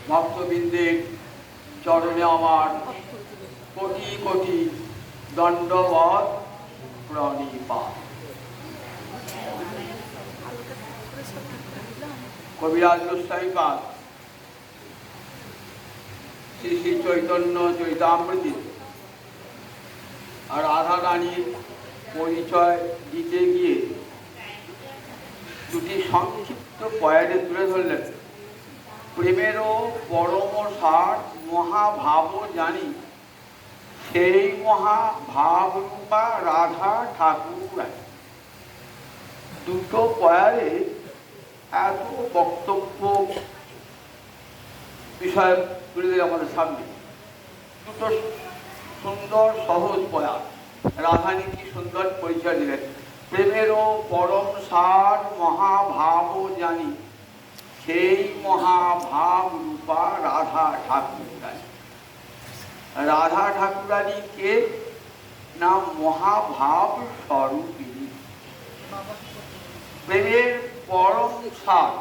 ভক্তবৃন্দের চরণে আমার কোটি কোটি দণ্ডবৎ প্রণিপাত। কবিরাজ গোস্বামীপাদ শ্রী শ্রী চৈতন্য চৈতামৃতি আর রাধা রানীর পরিচয় দিতে গিয়ে দুটি সংক্ষিপ্ত পয়েন্টে তুলে ধরলেন। প্রেমেরও পরম সার মহাভাব জানি, সেই মহাভাবরূপা রাধা ঠাকুর। দুটো পয়ারে এত বক্তব্য বিষয় তুলে দিল আমাদের সামনে। দুটো সুন্দর সহজ পয়া রাধানী কি সুন্দর পরিচয় দিলেন। প্রেমেরও পরম সার মহাভাব জানি, সেই মহাভাব রূপা রাধা ঠাকুরানী। রাধা ঠাকুরানী কে না মহাভাব স্বরূপিণী, প্রেমের পরম সার।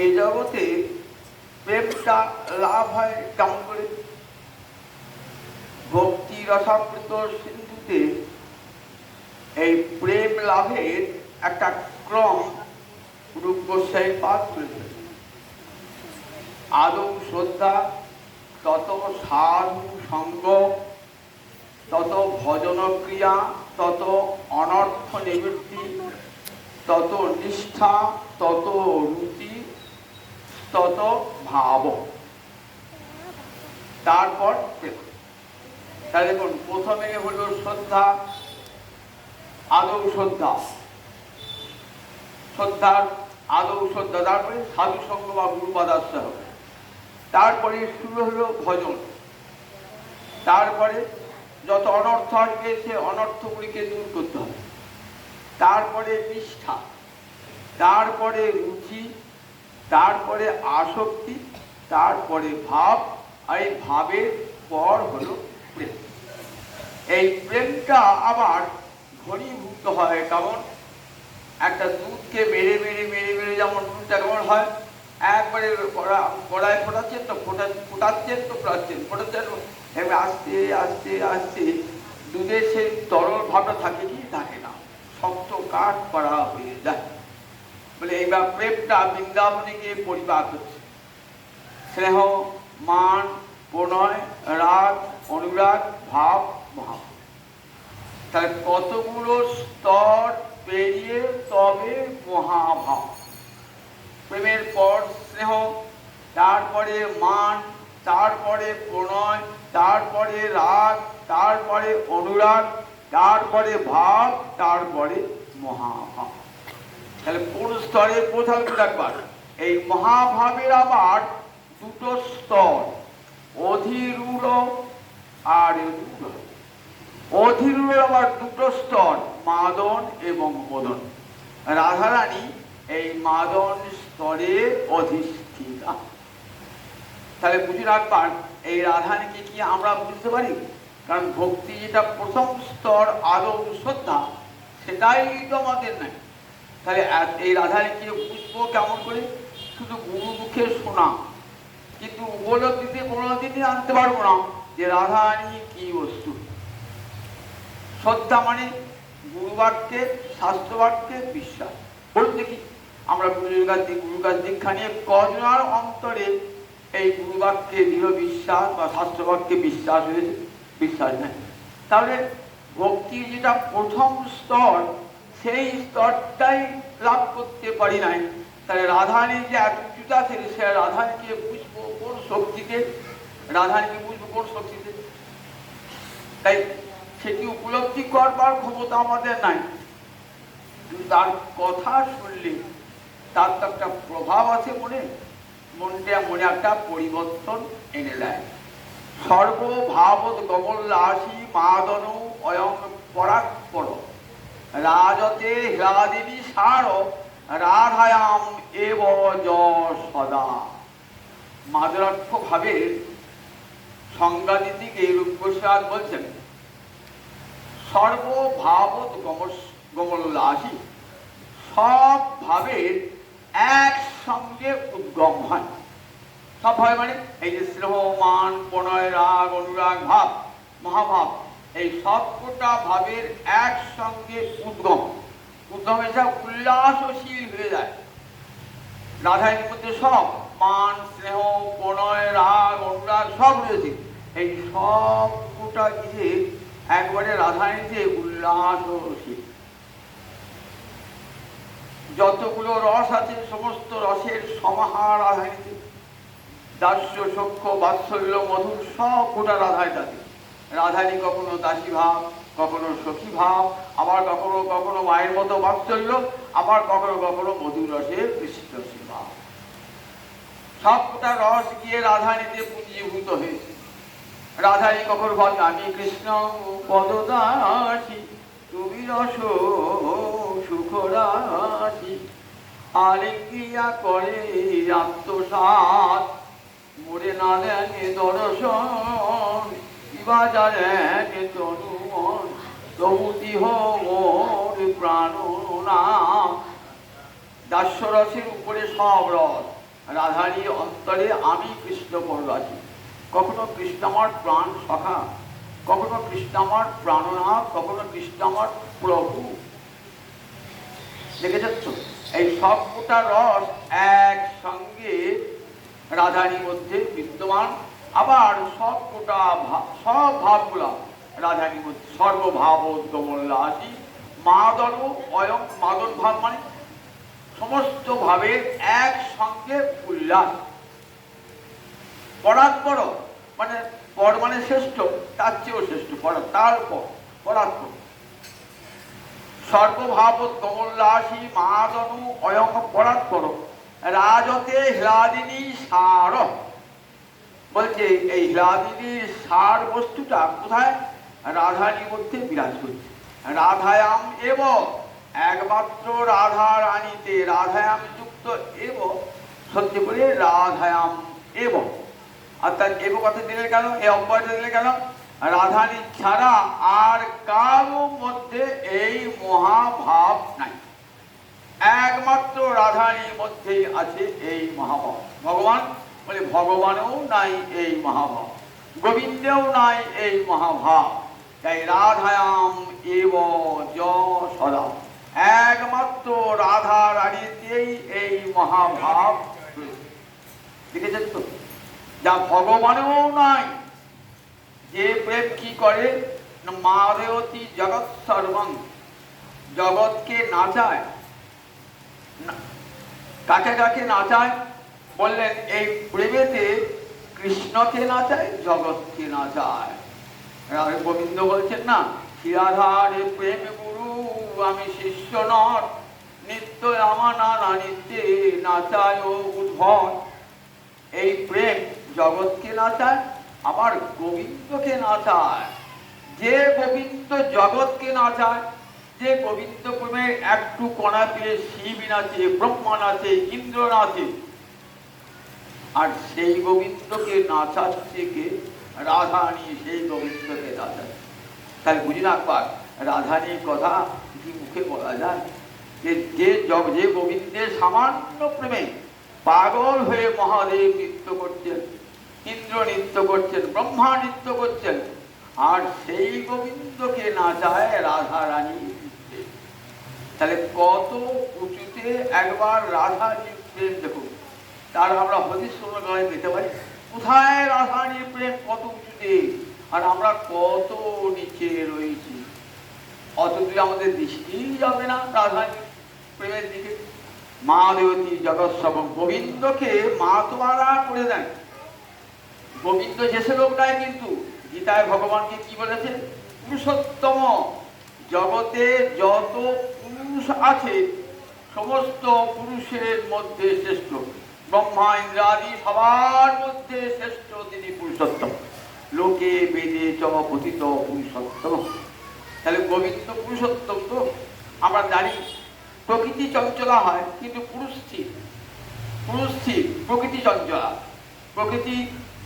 এই জগতে প্রেমটা লাভ হয় কেমন করে? ভক্তি রসামৃত সিন্ধুতে এই প্রেম লাভের একটা ক্রম রূপ গোস্বামী পাঠ করেছেন। আদৌ শ্রদ্ধা, তত সাধু সঙ্গ, তত ভজন ক্রিয়া, তত অনর্থ নিবৃত্তি, তত নিষ্ঠা, তত রুচি, তত ভাব। তারপর তাহলে দেখুন, প্রথমে হল শ্রদ্ধা, আদৌ শ্রদ্ধা, শ্রদ্ধার আদৌ শ্রদ্ধা, তারপরে সাধু সঙ্গ বা গুরুপাদ আসতে হবে। তারপরে শুরু হলো ভজন, তারপরে যত অনর্থ আসবে সে অনর্থগুলিকে দূর করতে হবে। তারপরে নিষ্ঠা, তারপরে রুচি, তারপরে আসক্তি, তারপরে ভাব, আর এই ভাবের পর হলো প্রেম। এই প্রেমটা আবার ঘনীভূত হয় কেমন? একটা দুধকে মেরে মেরে মেরে মেরে যেমন দুধটা কেমন হয়, একবারে কড়ায় ফোটাচ্ছেন তো ফোটাচ্ছেন তো ফোটাচ্ছেন, এবার আস্তে আস্তে আস্তে দুধের সেই তরল ভাবটা থাকে কি থাকে না, শক্ত কাঠ করা হয়ে যায়। বলে এইবার প্রেমটা বৃন্দাবনে গিয়ে পরিপাক হচ্ছে। স্নেহ, মান, প্রণয়, রাগ, অনুরাগ, ভাব, ভাব। তাহলে কতগুলো স্তর পেরিয়ে তবে মহাভাব। প্রেমের পর স্নেহ, তারপরে মান, তারপরে প্রণয়, তারপরে রাগ, তারপরে অনুরাগ, তারপরে ভাব, তারপরে মহাভাব। তাহলে কোন স্তরে কোথাও একবার এই মহাভাবের আবার দুটো স্তর, অধিরূঢ় আর রূঢ়। অধিরূঢ় আবার দুটো স্তর, মাদন এবং মদন। রাধারানী এই মাদন স্তরে অধিষ্ঠিতা। তাহলে বুঝে রাখবার এই রাধারানীকে কি আমরা বুঝতে পারি? কারণ ভক্তি যেটা প্রথম স্তর আদৌ শ্রদ্ধা, সেটাই তো আমাদের নাই। তাহলে এই রাধারানীকে বুঝবো কেমন করে? শুধু গুরু মুখে শোনা, কিন্তু উপলব্ধিতে কোনোদিনই আনতে পারবো না যে রাধারানী কি বস্তু। শ্রদ্ধা মানে গুরুবাক্যে, শাস্ত্রবাক্যে বিশ্বাস। বলুন দেখি, আমরা গুরুর কাছ দীক্ষা নিয়ে কজনার অন্তরে এই গুরুবাক্যে দৃঢ় বিশ্বাস বা শাস্ত্রবাক্যে বিশ্বাস হয়েছে? বিশ্বাস নেই। তাহলে ভক্তির যেটা প্রথম স্তর, সেই স্তরটাই লাভ করতে পারি নাই। তাহলে রাধারানীর যে এত উচ্চতা আছে, সে রাধারানীকে বুঝবো কোন শক্তিতে? রাধারানীকে বুঝবো কোন শক্তিতে? তাই সেটি উপলব্ধি করবার ক্ষমতা আমাদের নাই। তার কথা শুনলে তার তো একটা প্রভাব আছে মনে একটা পরিবর্তন এনে দেয়। সর্বভাবত গমল্লাসী মাদন অয়ং পরাৎপর, রাজতে হ্লাদিনী সার রাধায়াম এব সদা। মাদরার্থ ভাবের সংজ্ঞাদিকে রূপ গোস্বামী বলছেন, সর্বভাবত গমল্লাসী, সব ভাবের একসঙ্গে সঙ্গে উদ্গম হয়। সব হয় মানে এই যে স্নেহ, মান, প্রণয়, রাগ, অনুরাগ, ভাব, মহাভাব, এই সবকটা ভাবের একসঙ্গে উদ্গম এসে উল্লাসশীল হয়ে যায়। রাধারানীর মধ্যে সব মান, স্নেহ, প্রণয়, রাগ, অনুরাগ সব রয়েছে। এই সবটা গিয়ে একবারে রাধারানীতে উল্লাসশীল। যতগুলো রস আছে সমস্ত রসের সমাহার রাধারানীতে। দাস্য, সখ্য, বাৎসল্য, মধুর সব গোটা রাধায় থাকে। রাধারানী কখনো দাসী ভাব, কখনো সখী ভাব, আবার কখনো কখনো মায়ের মতো বাৎসল্য, আবার কখনো কখনো মধুর রসের কৃষ্ণশীল ভাব। সবটা রস গিয়ে রাধারানীতে পুঞ্জীভূত হয়েছে। রাধারানী কখনো বলে আমি কৃষ্ণ পদদাসী, তুমি রস সুখরাশি, আলিঙ্গিয়া করে আত্মসাৎ, মোরে না দেন দর্শন, ইবা জানেন তনুমন, তবুতি মোর প্রাণনা। দাস্যরসের উপরে সব রস। রাধারীর অন্তরে আমি কৃষ্ণ পরবাসী। কখনো কৃষ্ণ আমার প্রাণ সখা, কখনো কৃষ্ণ আমার প্রাণনাথ, কখনো কৃষ্ণ আমার প্রভু। দেখেছেন তো এই সবকটা রস একসঙ্গে রাধারীর মধ্যে বিদ্যমান। আবার সবকটা সব ভাবগুলা রাধারীর মধ্যে সর্বভাবোদ্গমোল্লাসী মাদল অয়ং। মাদল ভাব মানে সমস্ত ভাবের একসঙ্গে উল্লাস। পরাৎপর মানে পর মানে শ্রেষ্ঠ, তার চেয়েও শ্রেষ্ঠ তারপর পরাৎপর। সর্বভাবোদ্গমোল্লাসী মাদনু অয়ং পরাৎপর রাজতে হ্লাদিনী সার। বলছে এই হ্লাদিনীর সার বস্তুটা কোথায়? রাধারীর মধ্যে বিরাজ করছে। রাধায়াম এব, একমাত্র রাধা রানীতে রাধায়াম যুক্ত এব, সত্যি করে রাধায়াম এব। অর্থাৎ এব কথা দিলে কেন, এই অব্যয়টা দিলে কেন? রাধারী ছাড়া আর কারো মধ্যে এই মহাভাব নাই। একমাত্র রাধারীর মধ্যেই আছে এই মহাভাব। ভগবান বলে ভগবানেও নাই এই মহাভাব, গোবিন্দেও নাই এই মহাভাব। তাই রাধায়াম এব য সদা, একমাত্র রাধা রানীতেই এই মহাভাব। দেখেছেন তো, যা ভগবানেও নাই। যে প্রেম কি করে, মারয়তি জগৎ সর্বং, জগৎকে নাচায়। কাকে কাকে নাচায় বললেন? এই প্রেমেতে কৃষ্ণকে নাচায়, জগৎকে নাচায়। গোবিন্দ বলছেন না, শ্রীরাধারে প্রেম গুরু আমি শিষ্য নর, নিত্য রামা নানা নিত্যে নাচায় উদ্ভট। এই প্রেম জগৎকে নাচায়, আবার গোবিন্দকে নাচায়। যে গোবিন্দ জগৎকে নাচায়, যে গোবিন্দ প্রেমের একটু কণা পেয়ে শিব নাচে, ব্রহ্মা নাচে, ইন্দ্র নাচে, আর সেই গোবিন্দকে নাচাচ্ছে কে? রাধারানী সেই গোবিন্দকে নাচাচ্ছে। তাহলে বুঝি না একবার রাধারানীর কথা কি মুখে বলা যায়? যে গোবিন্দের সামান্য প্রেমে পাগল হয়ে মহাদেব নৃত্য করছেন, ইন্দ্র নৃত্য করছেন, ব্রহ্মা নৃত্য করছেন, আর সেই গোবিন্দকে নাচায় রাধারানী। তাহলে কত উঁচুতে একবার রাধারানীর প্রেম দেখুন। তার আমরা হদিস গায়ে পেতে পারি কোথায় রাধারানীর প্রেম কত উঁচুতে, আর আমরা কত নিচে রয়েছি। অতদূরে আমাদের দৃষ্টি যাবে না রাধারানীর প্রেমের দিকে। মা দেবতী জগৎ সব, গোবিন্দকে মা তোয়ারা করে দেন। গোবিন্দ যেসে লোক নয়, কিন্তু গীতায় ভগবানকে কি বলেছে? পুরুষোত্তম। জগতে যত পুরুষ আছে সমস্ত পুরুষের মধ্যে শ্রেষ্ঠ। ব্রহ্মা ইন্দ্রাদি সবার মধ্যে শ্রেষ্ঠ তিনি পুরুষোত্তম। লোকে বেদে চ পতিত পুরুষোত্তম। তাহলে গোবিন্দ পুরুষোত্তম। তো আমরা জানি প্রকৃতি চঞ্চলা হয়, কিন্তু পুরুষ স্থির। পুরুষ স্থির, প্রকৃতি চঞ্চলা। প্রকৃতি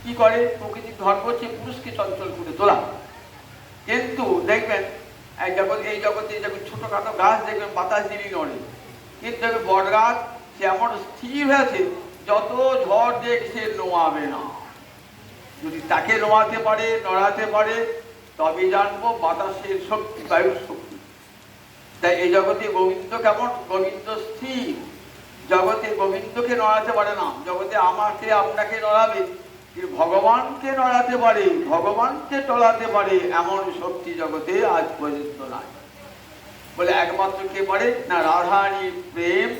কি করে? প্রকৃতির ধর্ম হচ্ছে পুরুষকে চঞ্চল করে তোলা। কিন্তু দেখবেন এই জগতে যখন ছোটখাটো গাছ দেখবেন বাতাস দিলেই নড়ে, কিন্তু বট গাছ সে এমন স্থির হয়েছে যত ঝড় দেখ সে নোয়াবে না। যদি তাকে নোয়াতে পারে, নড়াতে পারে, তবে জানবো বাতাসের শক্তি, বায়ুর শক্তি। তাই এই জগতে গোবিন্দ কেমন? গোবিন্দ স্থির। জগতে গোবিন্দকে নড়াতে পারে না, জগতে আমাকে আপনাকে নড়াবে, ভগবানকে নড়াতে পারে, ভগবানকে টলাতে পারে এমন শক্তি জগতে আজ পর্যন্ত নাই। বলে একমাত্র কে পারে? না রাধারানীর প্রেম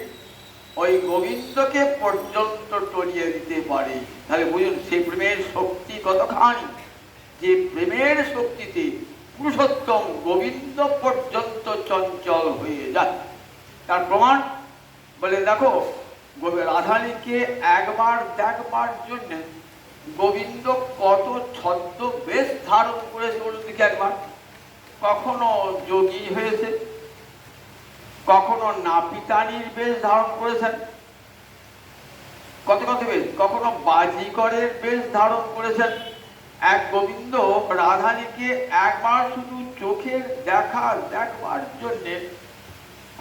ওই গোবিন্দকে পর্যন্ত টলিয়ে দিতে পারে। তাহলে বুঝুন সেই প্রেমের শক্তি কতখানি, যে প্রেমের শক্তিতে পুরুষোত্তম গোবিন্দ পর্যন্ত চঞ্চল হয়ে যায়। তার প্রমাণ বলে দেখো, রাধারানীকে একবার দেখবার জন্য গোবিন্দ কত ছদ্মবেশ ধারণ করেছে বলুন দেখি একবার। কখনো যোগী হয়েছে, কখনো নাপিতানির বেশ ধারণ করেছেন, কত কত বেশ, কখনো বাজিকরের বেশ ধারণ করেছেন। এক গোবিন্দ রাধারানীকে একবার শুধু চোখের দেখবার জন্যে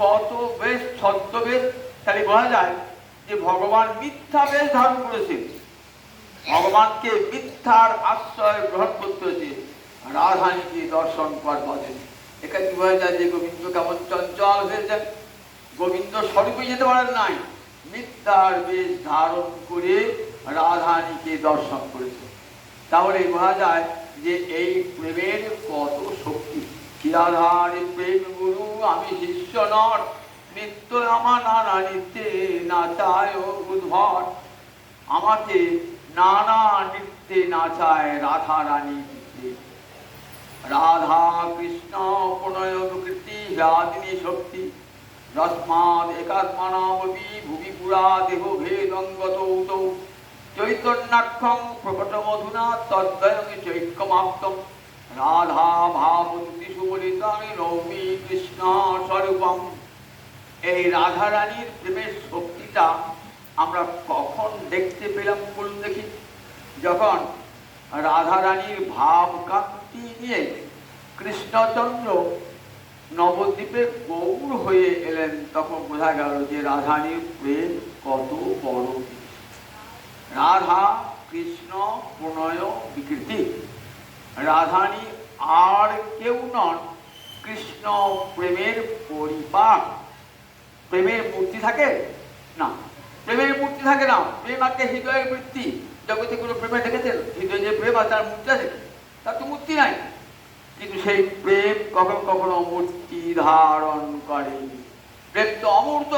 কত বেশ ছদ্মবেশ। তাহলে বোঝা যায় যে ভগবান মিথ্যা বেশ ধারণ করেছে, ভগবানকে মিথ্যার আশ্রয় গ্রহণ করতে হয়েছে রাধারানীকে দর্শন করবার জন্য। এখানে কি বোঝা যায় যে গোবিন্দ কেমন চঞ্চল হয়েছেন। গোবিন্দ স্বরূপে যেতে পারেন নাই, মিথ্যার বেশ ধারণ করে রাধারানীকে দর্শন করেছে। তাহলে বোঝা যায় যে এই প্রেমের কত শক্তি। রাধারানীর প্রেম গুরু আমি শিষ্য নর, নিত্য আমার নানা নিত্যে নাচায় উদ্ভট। আমাকে নানা নৃত্যে নাচায় রাধা রানী নৃত্যে। রাধা কৃষ্ণ প্রণয় প্রকৃতি হ্যাদিনী শক্তি, রস্মাদ একাত্মনামপি ভুবি পুরা দেহ ভেদঙ্গত উতৌ। চৈতন্যাক্ষং প্রকট মধুনা তদ্বয়ং চৈক্যমাপ্তম। রাধা ভাবন্তি সুবলিতানি নৌমি কৃষ্ণ স্বরূপম। এই রাধা রানীর প্রেমের শক্তিটা আমরা কখন দেখতে পেলাম বলুন দেখি? যখন রাধা রানীর ভাব কান্তি নিয়ে কৃষ্ণচন্দ্র নবদ্বীপে গৌর হয়ে এলেন, তখন বোঝা গেল যে রাধারানীর প্রেম কত বড়। রাধা কৃষ্ণ প্রণয় বিকৃতি। রাধারানী আর কেউ নন, কৃষ্ণ প্রেমের পরিপাক। প্রেমের মূর্তি থাকে না, প্রেমের মূর্তি থাকে না, প্রেম একটা হৃদয়ের বৃত্তি। জগতে কোনো প্রেমে দেখেছেন হৃদয় যে প্রেম আছে তার মূর্তি আছে? তার তো মূর্তি নাই। কিন্তু সেই প্রেম কখনো কখনো মূর্তি ধারণ করে। প্রেম তো অমূর্ত,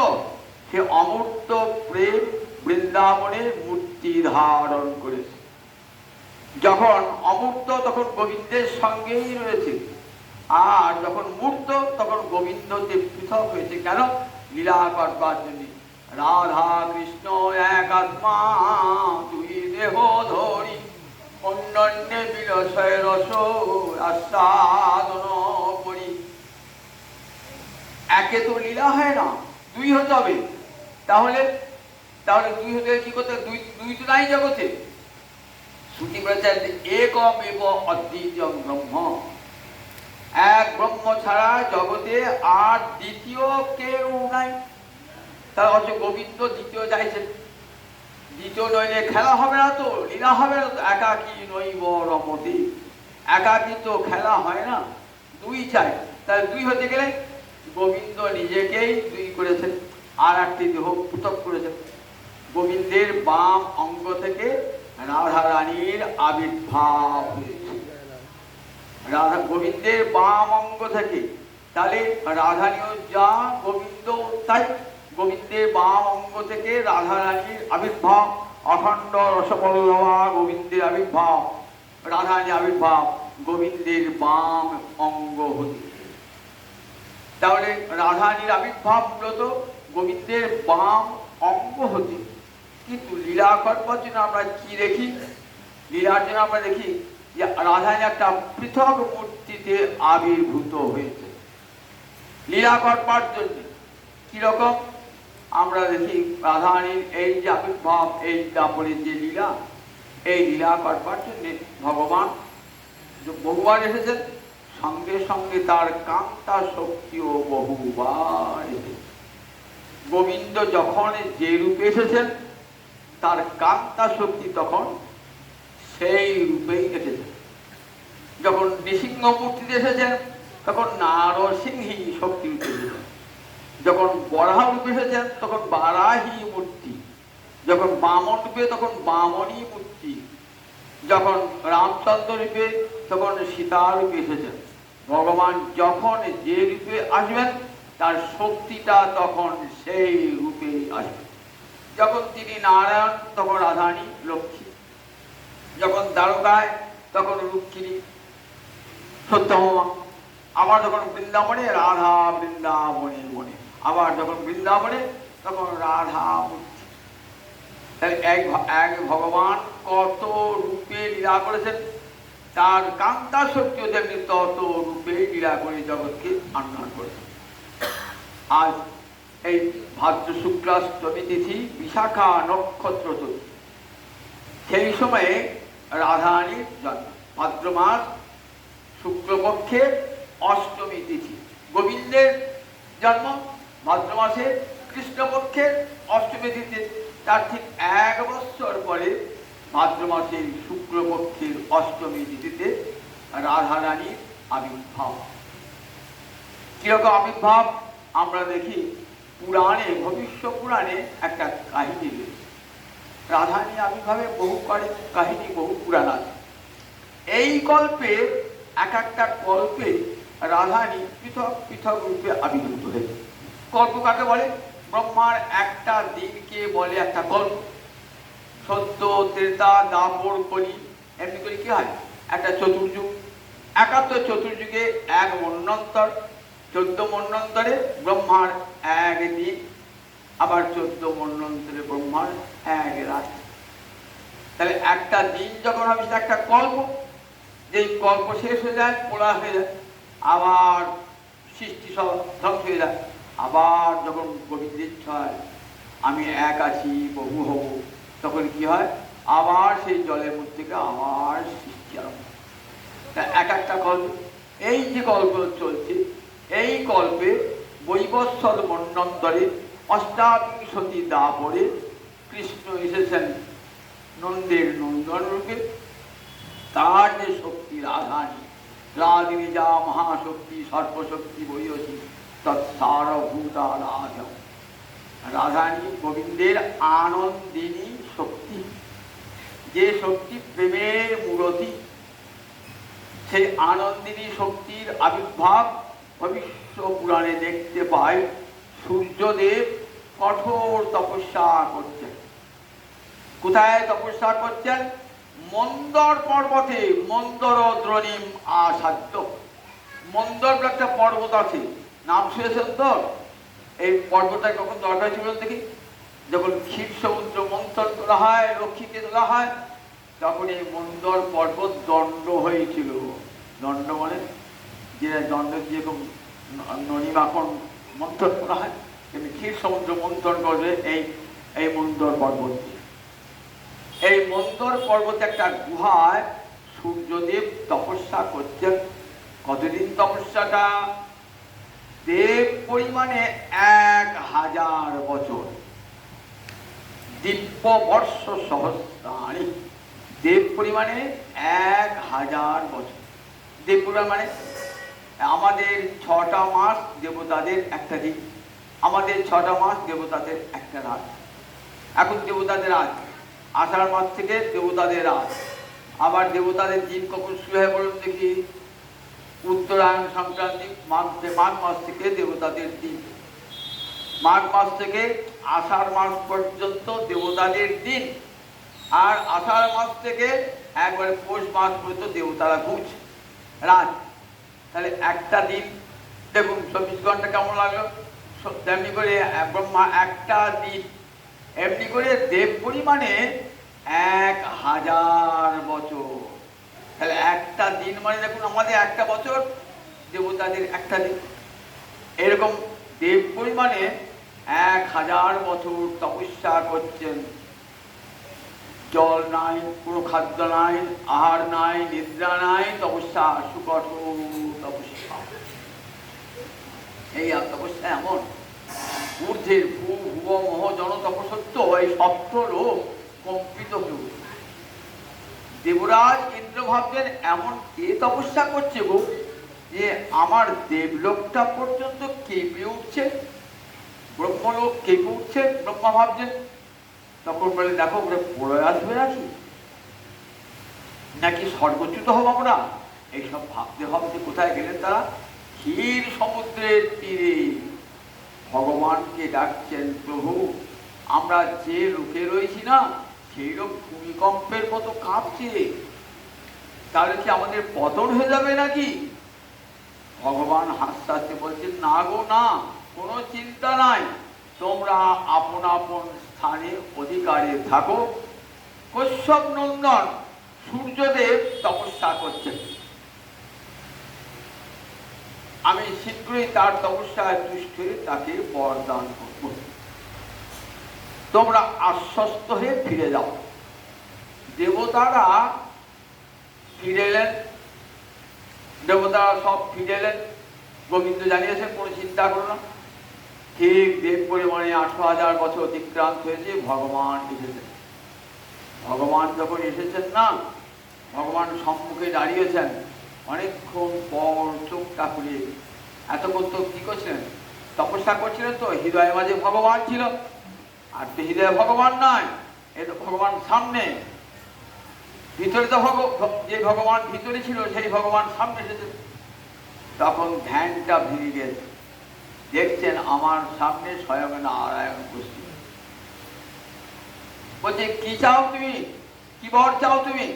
সে অমূর্ত প্রেম বৃন্দাবনে মূর্তি ধারণ করেছে। যখন অমূর্ত তখন গোবিন্দের সঙ্গেই রয়েছে, আর যখন মূর্ত তখন গোবিন্দ যে পৃথক হয়েছে। কেন? লীলা করবার জন্য। রাধা কৃষ্ণ এক আত্মা দুই দেহ ধরি, অন্যান্য বিরসয় রস আস্বাদন করি। একে তো লীলা হয় না, দুই হতে হবে। তাহলে দুই হতে কি করতে? দুই তো নাই জগতে। শ্রুতি বলেছেন একম এব অদ্বিতীয়ম ব্রহ্ম। এক ব্রহ্ম ছাড়া জগতে আর দ্বিতীয় কেউ নাই। তার অর্থ গোবিন্দ দ্বিতীয় চাইছেন। দ্বিতীয় নইলে খেলা হবে না, তো লীলা হবে না। একাকী নৈব রমতি, একাকী তো খেলা হয় না, দুই চাই। তাহলে দুই হতে গেলে গোবিন্দ নিজেকেই দুই করেছেন, আর একটি দেহ পৃথক করেছেন। গোবিন্দের বাম অঙ্গ থেকে রাধা রানীর আবির্ভাব হয়েছে। রাধা গোবিন্দের বাম অঙ্গ থেকে, তাহলে রাধারানীও যা গোবিন্দ তাই। গোবিন্দের বাম অঙ্গ থেকে রাধা রানীর আবির্ভাব। অখণ্ড রসবল্লভা গোবিন্দের আবির্ভাব, রাধারানীর আবির্ভাব গোবিন্দের বাম অঙ্গ হতে। তাহলে রাধারানীর আবির্ভাব মূলত গোবিন্দের বাম অঙ্গ হতে। কিন্তু লীলা করবার জন্য আমরা কি দেখি? লীলার জন্য আমরা দেখি যে রাধারানী একটা পৃথক মূর্তিতে আবির্ভূত হয়েছে লীলা করবার জন্য। কিরকম? আমরা দেখি রাধারানীর এই যে আবির্ভাব, এই দাপরের যে লীলা, এই লীলা করবার জন্য ভগবান বহুবার এসেছেন, সঙ্গে সঙ্গে তার কান্তা শক্তিও বহুবার এসেছে। গোবিন্দ যখন যে রূপে এসেছেন তার কান্তা শক্তি তখন সেই রূপেই এসেছে। যখন নৃসিংহ মূর্তিতে এসেছেন তখন নারসিংহী শক্তি রূপে এসেছেন। যখন বরাহ রূপে এসেছেন তখন বারাহী মূর্তি। যখন বামন রূপে তখন বামনী মূর্তি। যখন রামচন্দ্র রূপে তখন সীতা রূপে এসেছেন। ভগবান যখন যে রূপে আসবেন তার শক্তিটা তখন সেই রূপে আসবে। যখন তিনি নারায়ণ তখন রাধারানী লক্ষ্মী। যখন দ্বারকায় তখন রুক্মিণী সত্যভামা। আবার যখন বৃন্দাবনে রাধা বৃন্দাবনে মনে। আবার যখন বৃন্দাবনে তখন রাধা মূর্তি। তাহলে এক ভগবান কত রূপে লীলা করেছেন, তার কান্তা শক্তিও তেমনি তত রূপে লীলা করে জগৎকে আনন্দ করেছেন। আজ এই ভাদ্র শুক্লাষ্টমী তিথি বিশাখা নক্ষত্র তিথি, সেই সময়ে রাধারানীর জন্ম। ভাদ্র মাস শুক্লপক্ষের অষ্টমী তিথি গোবিন্দের জন্ম। ভাদ্র মাসে কৃষ্ণপক্ষের অষ্টমী তিথি, তার ঠিক 1 বৎসর পরে ভাদ্র মাসের শুক্লপক্ষের অষ্টমী তিথিতে রাধারানীর আবির্ভাব। কিরকম আবির্ভাব আমরা দেখি পুরাণে, ভবিষ্য পুরাণে একটা কাহিনী রয়েছে। রাধারানী আবির্ভাবে বহু কাহিনী, বহু পুরাণ আছে। এই কল্পে এক একটা কল্পে রাধারানী পৃথক পৃথক রূপে আবির্ভূত হয়েছে। কল্প কাকে বলে? ব্রহ্মার একটা দিনকে বলে একটা কল্প। সত্য, ত্রেতা, দাপর, কলি, এমনি করে কি হয় একটা চতুর্যুগ। 71 চতুর্যুগে 1 মন্বন্তর, 14 মন্বন্তরে ব্রহ্মার 1 দিন, আবার 14 মন্বন্তরে ব্রহ্মার 1 রাত। তাহলে একটা দিন যখন হবে সেটা একটা কল্প। যেই কল্প শেষ হয়ে যায়, পোড়া হয়ে যায়, আবার সৃষ্টি সব ধ্বংস হয়ে যায়। আবার যখন গোবিন্দের ইচ্ছা হয় আমি এক আছি, বহু হব, তখন কি হয়? আবার সেই জলের মধ্যে থেকে আবার সৃষ্টি আরম্ভ। তা এক একটা কল্প, এই যে কল্প চলছে, এই কল্পে বৈবস্বত মন্বন্তরে অষ্টাবিংশতি দাপরে কৃষ্ণ এসেছেন নন্দের নন্দন রূপে। তার যে শক্তি রাধারানী, রাধিনী যা মহাশক্তি সর্বশক্তি বৈয়সী তৎসারভূতা রাধা। রাধারানী গোবিন্দের আনন্দিনী শক্তি, যে শক্তি প্রেমের মূরতি। সেই আনন্দিনী শক্তির আবির্ভাব ভবিষ্য পুরাণে দেখতে পাই। সূর্যদেব কঠোর তপস্যা করছেন। কোথায় তপস্যা করছেন? মন্দর পর্বতে। মন্দর দ্রোণীম আসাধ্য। মন্দর একটা পর্বত আছে, নাম শুনেছেন তো? এই পর্বতটা কখন দরকার ছিল দেখি? যখন ক্ষীর সমুদ্র মন্থন তোলা হয়, লক্ষ্মীকে তোলা হয়, তখন এই মন্দর পর্বত দণ্ড হয়েছিল। দণ্ড মানে যে দণ্ড যেরকম ননী মাখন মন্থন করা হয়, তেমনি ক্ষীর সমুদ্র মন্থন করবে এই মন্দর পর্বত। এই মন্দর পর্বতে একটা গুহায় সূর্যদেব তপস্যা করছেন। কতদিন তপস্যাটা? দেব পরিমাণে 1000 বছর। দিব্য বর্ষ সহস্রাণী। দেব পরিমাণে 1000 বছর। দেব পরিমাণ মানে আমাদের 6টা মাস দেবতাদের একটা দিন, আমাদের 6টা মাস দেবতাদের একটা রাত। এখন দেবতাদের রাত, আষাঢ় মাস থেকে দেবতাদের রাত। আবার দেবতাদের দিন কখন শুরু হয় বলুন দেখি? উত্তরায়ণ সংক্রান্তি মাঘ মাস থেকে দেবতাদের দিন। মাঘ মাস থেকে আষাঢ় মাস পর্যন্ত দেবতাদের দিন। আর আষাঢ় মাস থেকে একবারে পৌষ মাস পর্যন্ত দেবতারা ঘুরছে রাত। তাহলে একটা দিন দেখুন 24 ঘন্টা কেমন লাগলো। তেমনি করে ব্রহ্মা একটা দিন, এমনি করে দেব পরিমাণে 1000 বছর। তাহলে একটা দিন মানে দেখুন আমাদের একটা বছর, দেবতাদের একটা দিন। এরকম দেব পরিমাণে 1000 বছর তপস্যা করছেন। জল নাই, কোনো খাদ্য নাই, আহার নাই, নিদ্রা নাই, তপস্যা, সুকঠোর তপস্যা। এই তপস্যা এমন ঊর্ধ্বের ভূ ভুব মহ জন তপসত্য, এই সপ্ত লোক কম্পিত হয়ে উঠল। দেবরাজ ইন্দ্র ভাবছেন এমন কে তপস্যা করছে গো যে আমার দেবলোকটা পর্যন্ত কেঁপে উঠছে, ব্রহ্মলোক কেঁপে উঠছে। ব্রহ্মা ভাবছেন, তখন বলে দেখো ওরা প্রলয় আসবে নাকি সর্বোচ্যুত হব আমরা, এইসব ভাবতে ভাবতে কোথায় গেলেন তারা? ক্ষীর সমুদ্রের তীরে ভগবানকে ডাকছেন, প্রভু আমরা যে লোকে রয়েছি না সেই লোক ভূমিকম্পের মতো কাঁপছে, তাহলে কি আমাদের পতন হয়ে যাবে নাকি? ভগবান হাসতে হাসতে বলছেন, না গো না, কোনো চিন্তা নাই, তোমরা আপন আপন স্থানে অধিকারে থাকো। কশ্যপ নন্দন সূর্যদেব তপস্যা করছেন, আমি শীঘ্রই তার তপস্যায় তুষ্ট হয়ে তাকে বরদান করব, তোমরা আশ্বস্ত হয়ে ফিরে যাও। দেবতারা ফিরে এলেন, দেবতারা সব ফিরে এলেন। গোবিন্দ জানিয়েছেন কোনো চিন্তা করো না। ঠিক দেব পরিমাণে 18,000 বছর অতিক্রান্ত হয়েছে, ভগবান এসেছেন। ভগবান যখন এসেছেন না, ভগবান সম্মুখে দাঁড়িয়েছেন, অনেকক্ষণ পর চোখটা খুলে, এতক্ষণ তো কি করছিলেন? তপস্যা করছিলেন, তো হৃদয়ের মাঝে ভগবান ছিল। আর তো হৃদয়ে ভগবান নয়, এ তো ভগবান সামনে, ভিতরে তো যে ভগবান ভিতরে ছিল সেই ভগবান সামনে এসেছে। তখন ধ্যানটা ভেঙে গেছে, দেখছেন আমার সামনে স্বয়ং নারায়ণ উপস্থিত। বলছে, কি চাও তুমি, কি বর চাও তুমি?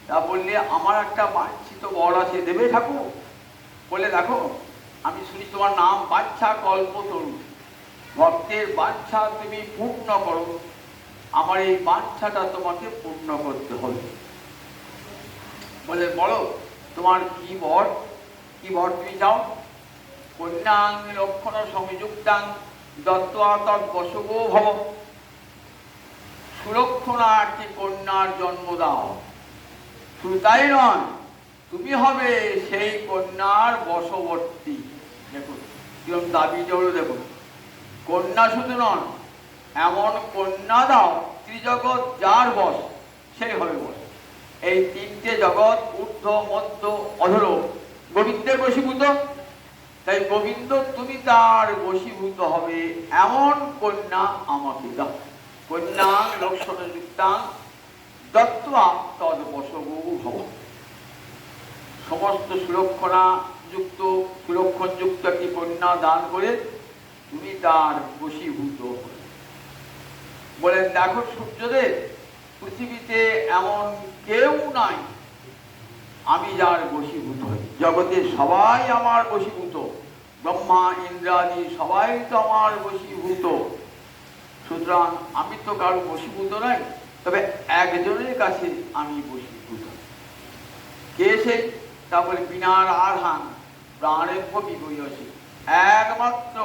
তা বললে, আমার একটা বাঞ্ছিত বর আছে, দেবে ঠাকুর? বলে, দেখো আমি শুনি তোমার নাম বাঞ্ছা কল্পতরু, ভক্তের বাঞ্ছা তুমি পূর্ণ করো, আমার এই বাঞ্ছাটা তোমাকে পূর্ণ করতে হবে। বলে, বলো তোমার কি বর, কি বর তুমি চাও? কন্যাং লক্ষণ সংযুক্তাং দত্ত্বা তৎ বশগো ভব, সুলক্ষণা একটি কন্যার জন্ম দাও। শুধু তাই নয়, তুমি হবে সেই কন্যার বশবর্তী। দেখুন কিরকম দাবি জড়ো, দেখুন কন্যা শুধু নন, এমন কন্যা দাও ত্রিজগৎ যার বশ, সেই হবে বশ। এই তিনটে জগৎ ঊর্ধ্ব মধ্য অধর গোবিন্দের বশীভূত, তাই গোবিন্দ তুমি তার বশীভূত হবে এমন কন্যা আমাকে দাও। কন্যা লক্ষণ যুক্তাং দত্ত্বা তদ বশগো ভব, সমস্ত সুলক্ষণ যুক্ত একটি কন্যা দান করে তুমি তার বশীভূত হবে। বলেন, দেখো সূর্যদেব, পৃথিবীতে এমন কেউ নাই আমি যার বশীভূত হই, জগতে সবাই আমার বশীভূত, ব্রহ্মা ইন্দ্রাদি সবাই তো আমার বশীভূত, সুতরাং আমি তো কারো বশীভূত নই, তবে একজনের কাছে আমি বশীভূত। কে সে? তারপরে বিনার আধান প্রাণেভ্য বিগয়সী, একমাত্র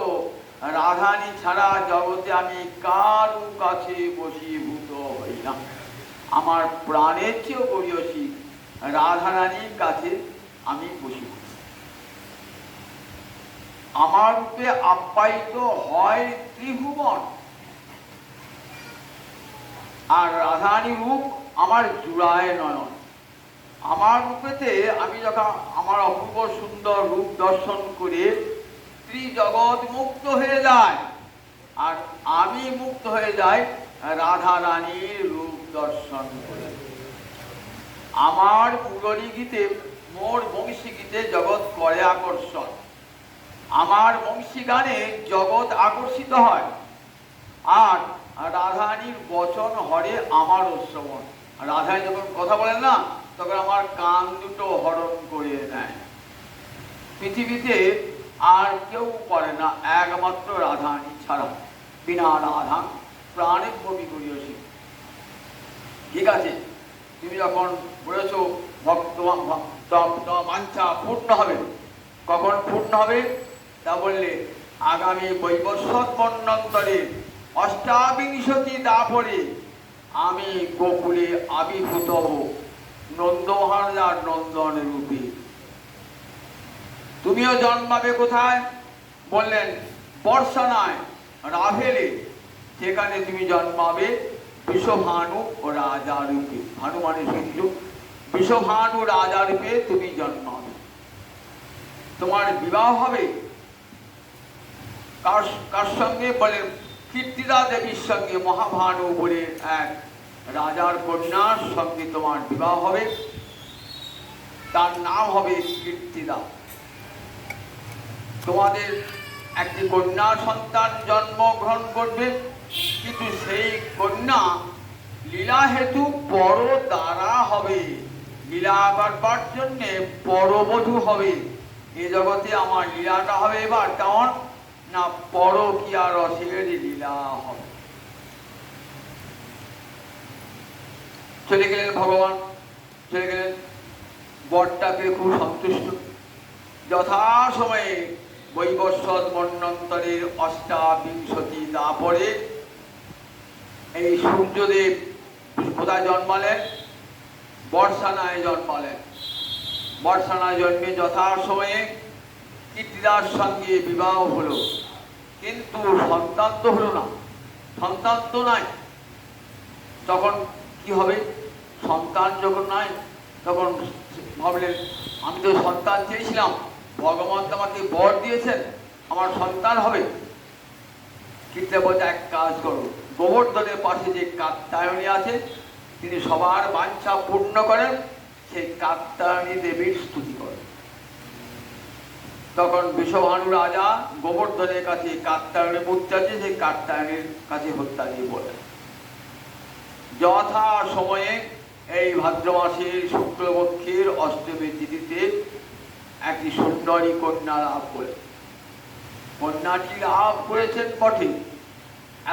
রাধানী ছাড়া জগতে আমি কারো কাছে বশীভূত হই না। আমার প্রাণের চেয়েও গরিয়সী রাধারানীর কাছে আমি বশীভূত। আমার রূপে আপ্যায়িত হয় ত্রিভুবন, আর রাধারানী রূপ আমার জুড়ায় নয়ন। আমার রূপেতে আমি যখন আমার অপূর্ব সুন্দর রূপ দর্শন করে ত্রিজগৎ মুক্ত হয়ে যায়, আর আমি মুক্ত হয়ে যাই রাধা রানীর রূপ দর্শন করে। আমার মুরলী গীতে, মোর বংশী গীতে জগৎ করে আকর্ষণ, আমার বংশী গানে জগৎ আকর্ষিত হয়, আর রাধারানীর বচন হরে আমার শ্রবণ। রাধায় যখন কথা বলেন না, তখন আমার কান দুটো হরণ করে নেয়। পৃথিবীতে আর কেউ পারে না, একমাত্র রাধারানী ছাড়া। বিনা রাধা প্রাণে ভবি করিয়সী। ঠিক আছে, তুমি যখন বলেছ তোমার বাঞ্ছা পূর্ণ হবে, কখন পূর্ণ হবে? তা বললে, আগামী বৈবস্বত মন্বন্তরে অষ্টাবিংশতি দাপরে আমি গোকুলে আবির্ভূত হব নন্দমহারাজার নন্দন রূপে। তুমিও জন্মাবে কোথায়? বললেন বর্ষানায় রাভেলে, সেখানে তুমি জন্মাবে বিষভানু ও রাজা রূপে, ভানু মানে সিন্ধু, বিষভানু রাজা রূপে তুমি জন্মাবে। তোমার বিবাহ হবে কার সঙ্গে বলে, কীর্তিদা দেবীর সঙ্গে, মহাভানু বলে এক রাজার কন্যার সঙ্গে তোমার বিবাহ হবে। তার নাম হবে কীর্তিদা। তোমাদের একটি কন্যা সন্তান জন্মগ্রহণ করবে, কিন্তু সেই কন্যা লীলা হেতু পর দ্বারা হবে, লীলা করবার জন্যে পরবধূ হবে। এ জগতে আমার লীলাটা হবে এবার কেমন না, পরকীয়া রসের লীলা হবে। চলে গেলেন ভগবান, চলে গেলেন। বরটাকে খুব সন্তুষ্ট। যথাসময়ে বৈবস্বত মন্বন্তরের অষ্টাবিংশতি তারপরে এই সূর্যদেব কোথায় জন্মালেন? বর্ষানায় জন্মালেন। বর্ষানায় জন্মে যথাসময়ে কীর্তিদার সঙ্গে বিবাহ হলো, কিন্তু সন্তান তো হলো না, সন্তান তো নাই। তখন কি হবে? সন্তান যখন নাই তখন ভাবলেন, আমি তো সন্তান চেয়েছিলাম, ভগবান তো আমাকে বর দিয়েছেন, আমার সন্তান হবে। কীর্তি বলতে, এক কাজ করো, গোবর্ধনের পাশে যে কাত্যায়নী আছে, তিনি সবার বাঞ্ছা পূর্ণ করেন, সেই কাত্যায়নী দেবীর স্তুতি করেন। তখন বিষভানু রাজা গোবর্ধনের কাছে কাত্যায়নী মূর্তি আছে, সেই কাত্যায়নীর কাছে হত্যা দিয়ে বলেন। যথা সময়ে এই ভাদ্র মাসের শুক্লপক্ষের অষ্টমী তিথিতে একটি সুন্দরী কন্যা লাভ করে। কন্যাটি লাভ করেছেন বটে,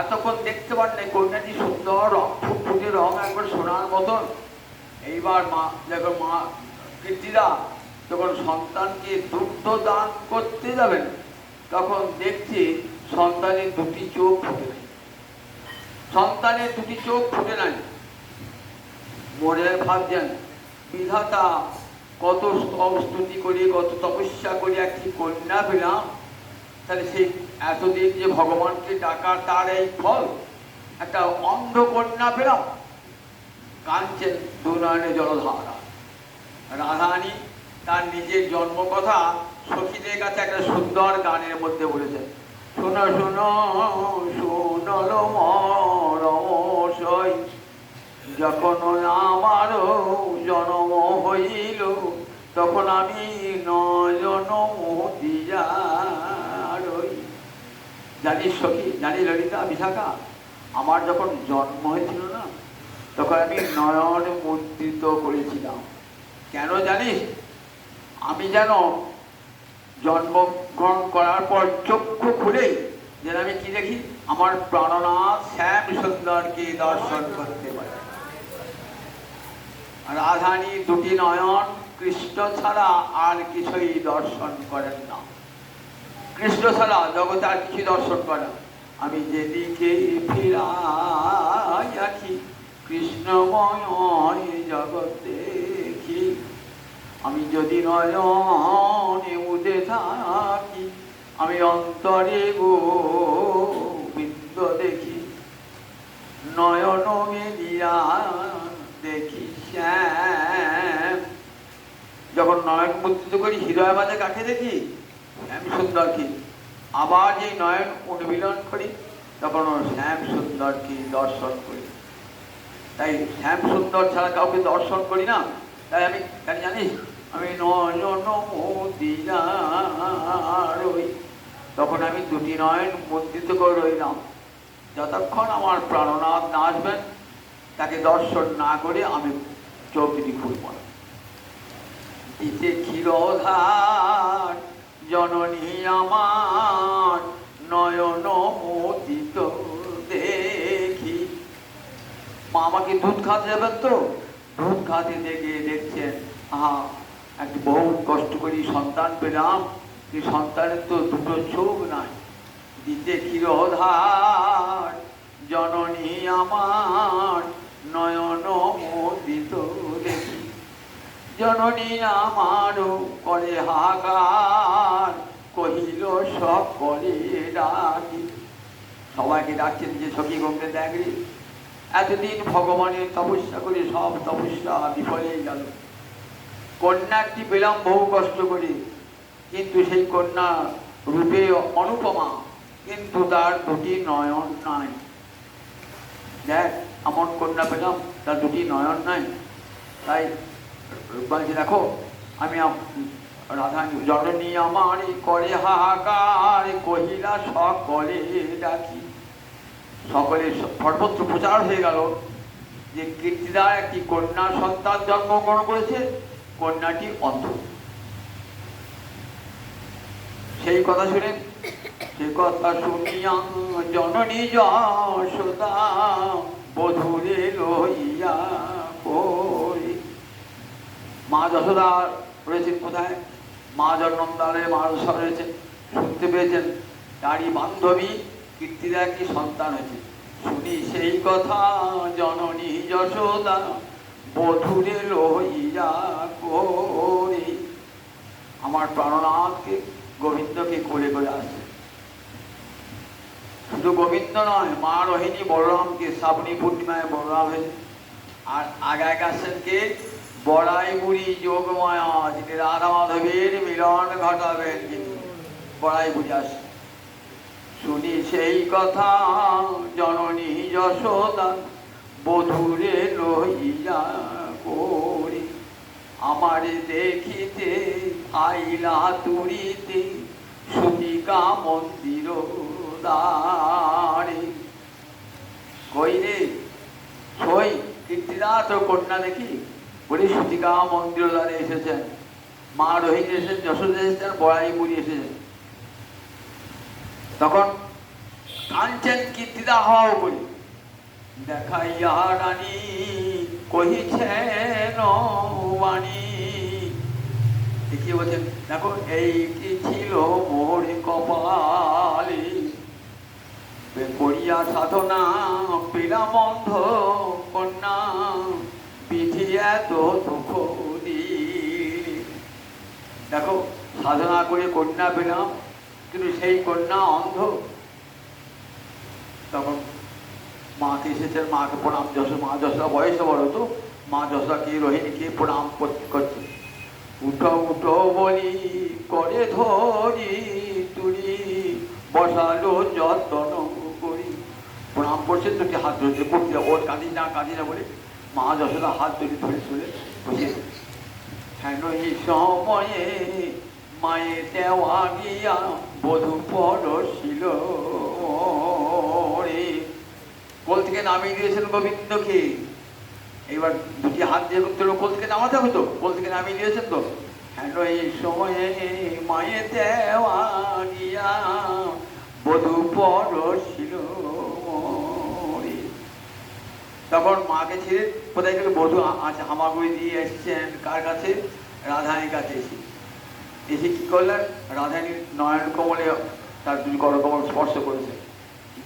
এতক্ষণ দেখতে পারেন কন্যাটি সুন্দর রং, ফুটফুটে রং, একবার সোনার মতন। এইবার মা যখন মা কীর্তিদা যখন সন্তানকে দুগ্ধ দান করতে যাবেন, তখন দেখছে সন্তানের দুটি চোখ ফুটে নাই। সন্তানের দুটি চোখ ফুটে নাই। মনে ভাবছেন, বিধাতা কত স্তুতি করি, কত তপস্যা করি একটি কন্যা পেলাম, তাহলে সেই এতদিন যে ভগবানকে ডাকা তার এই ফল, একটা অন্ধ কন্যা পেলাম। কাঁদছেন দুনয়নে জলধারা। রাধারানী তার নিজের জন্ম কথা সখীদের কাছে একটা সুন্দর গানের মধ্যে বলেছেন, শোনো শোনো শোনল মরমশয়, যখন আমার জন্ম হইল, তখন আমি নয়ন দিয়া রই। জানিস সখী, জানি ললিতা, বিশাখা, আমার যখন জন্ম হয়েছিল না, তখন আমি নয়ন মুদ্রিত করেছিলাম। কেন জানিস? আমি যেন জন্মগ্রহণ করার পর চক্ষু খুলেই যেন আমি কি দেখি, আমার প্রাণনাথ শ্যাম সুন্দরকে দর্শন করতে পারি। রাধানী দুটি নয়ন কৃষ্ণ ছাড়া আর কিছুই দর্শন করেন না। কৃষ্ণ ছাড়া জগতে আর কিছু দর্শন করে না। আমি যেদিকে ফিরাই আছি, কৃষ্ণময় জগৎ দেখি। আমি যদি নয়নে মুদে থাকি, আমি অন্তরে গোবিন্দ দেখি। নয়ন মেলিয়া দেখি শ্যাম। যখন নয়ন মুদ্রিত করি, হৃদয় মাঝে কাকে দেখি? শ্যাম সুন্দরকে। আবার যে নয়ন উন্মিলন করি, তখন শ্যাম সুন্দরকে দর্শন করি। তাই শ্যাম সুন্দর ছাড়া কাউকে দর্শন করি না। তাই আমি জানিস, আমি নয়ন মুদ্রিয়া রই। তখন আমি দুটি নয়ন মুদ্রিত করে রইলাম, যতক্ষণ আমার প্রাণনাথ না আসবেন, তাকে দর্শন না করে আমি চোখ দুটি খুলব না। দিতে ক্ষীরধার জননী আমার, নয়ন মুদ্রিত দেখি। মা আমাকে দুধ খাতে যাবেন তো, দুধ খাতে দেখছেন, আহা, একটু বহু কষ্ট করি সন্তান পেলাম, এই সন্তানের তো দুটো চোখ নাই। দিতে ক্ষীরধার জননী আমার, নয়ন মুদ্রিত দেখি। জননী আমারও করে হাহাকার, কহিল সকলে ডাকি। সবাইকে ডাকছেন যে সখী গঙ্গে দেখলি, এতদিন ভগবানের তপস্যা করে সব তপস্যা বিফলে গেল। কন্যা একটি পেলাম বহু কষ্ট করে, কিন্তু সেই কন্যা রূপে অনুপমা, কিন্তু তার দুটি নয়ন নাই। দেখ এমন কন্যা পেলাম, তার দুটি নয়ন নাই। তাই বলছি দেখো, আমি রাধা জননী আমার করে হাহাকার, কহিলা সকলে ডাকি। সকলে সর্বত্র প্রচার হয়ে গেল যে কীর্তিদার একটি কন্যা সন্তান জন্মগ্রহণ করেছে, কন্যাটি অন্ধ। সেই কথা শুনে, সে কথা শুনিয়া জননী যশোদা বধূরে লইয়া করি। মা যশোদা রয়েছেন কোথায়? মা জন্মদালে মা যশোদা রয়েছেন। শুনতে পেয়েছেন তারই বান্ধবী কীর্তিদা একটি সন্তান হয়েছে। শুনি সেই কথা জননী যশোদা বধূরে লইয়া করি। আমার প্রাণনাথকে গোবিন্দকে কোলে করে আসছে। শুধু গোবিন্দ নয়, মা রোহিণী বলরামকে শ্রাবণী পূর্ণিমায় বলরাম হয়েছে। আর আগে আসছেন কে? বড়াই বুড়ি যোগমায়া, যিনি রাধা মাধবের মিলন ঘটাবেন, যিনি বড়াই বুড়ি আসছে। শুনি সেই কথা জননী যশোদা বধূরে লইয়া করি। আমারে দেখিতে আইলা তুরিতে সুতিকা মন্দির দ্বারে। কই রে সই কীর্তিদা তোর কন্যা দেখি? বলি সুতিকা মন্দির দ্বারে এসেছেন। মা রোহিণী এসেছেন, যশোদা এসেছেন, বড়াই বুড়ি এসেছেন। তখন কাঞ্চন কীর্তিদা হও বলি, দেখাইয়া রানী কহিছেন বাণী। দেখিয়ে বলছেন দেখো এই কি ছিল মোর কপালে, করিয়া সাধনা পেলাম অন্ধ কন্যা, বিধি এত দুঃখ দিল। দেখো সাধনা করে কন্যা পেলাম, কিন্তু সেই কন্যা অন্ধ। তখন মাকে এসেছেন, মাকে প্রণাম। মা যশোদা বয়সে বড় তো, মা যশোদাকে রোহিণীকে প্রণাম করছে। উঠো উঠো বলি করে ধরি তুলি, বসালো যত্ন করি। প্রণাম করছে, দুটি হাত ধরছে, করতে ওর কাঁদিস না বলে মা যশোদা হাত ধরে ধরে চলে বসে। হেন এই সময়ে মায়ের দেওয়া গিয়া বধূ পরশিল রে। কোল থেকে নামিয়ে দিয়েছেন গোবিন্দকে। এবার দুটি হাত দিয়ে কোল থেকে নামাতে হতো, কোল থেকে নামিয়ে দিয়েছেন তো। হেন এই সময়ে মায়ের দেওয়া গিয়া বধূ পরশিল রে। তখন মাকে ছেড়ে কোথায় থেকে বধূ হামাগুড়ি দিয়ে এসেছেন কার কাছে? রাধারানীর কাছে। এসে কি করলেন? রাধারানীর নয়ন কমলে তার দুই করকমল স্পর্শ করেছে।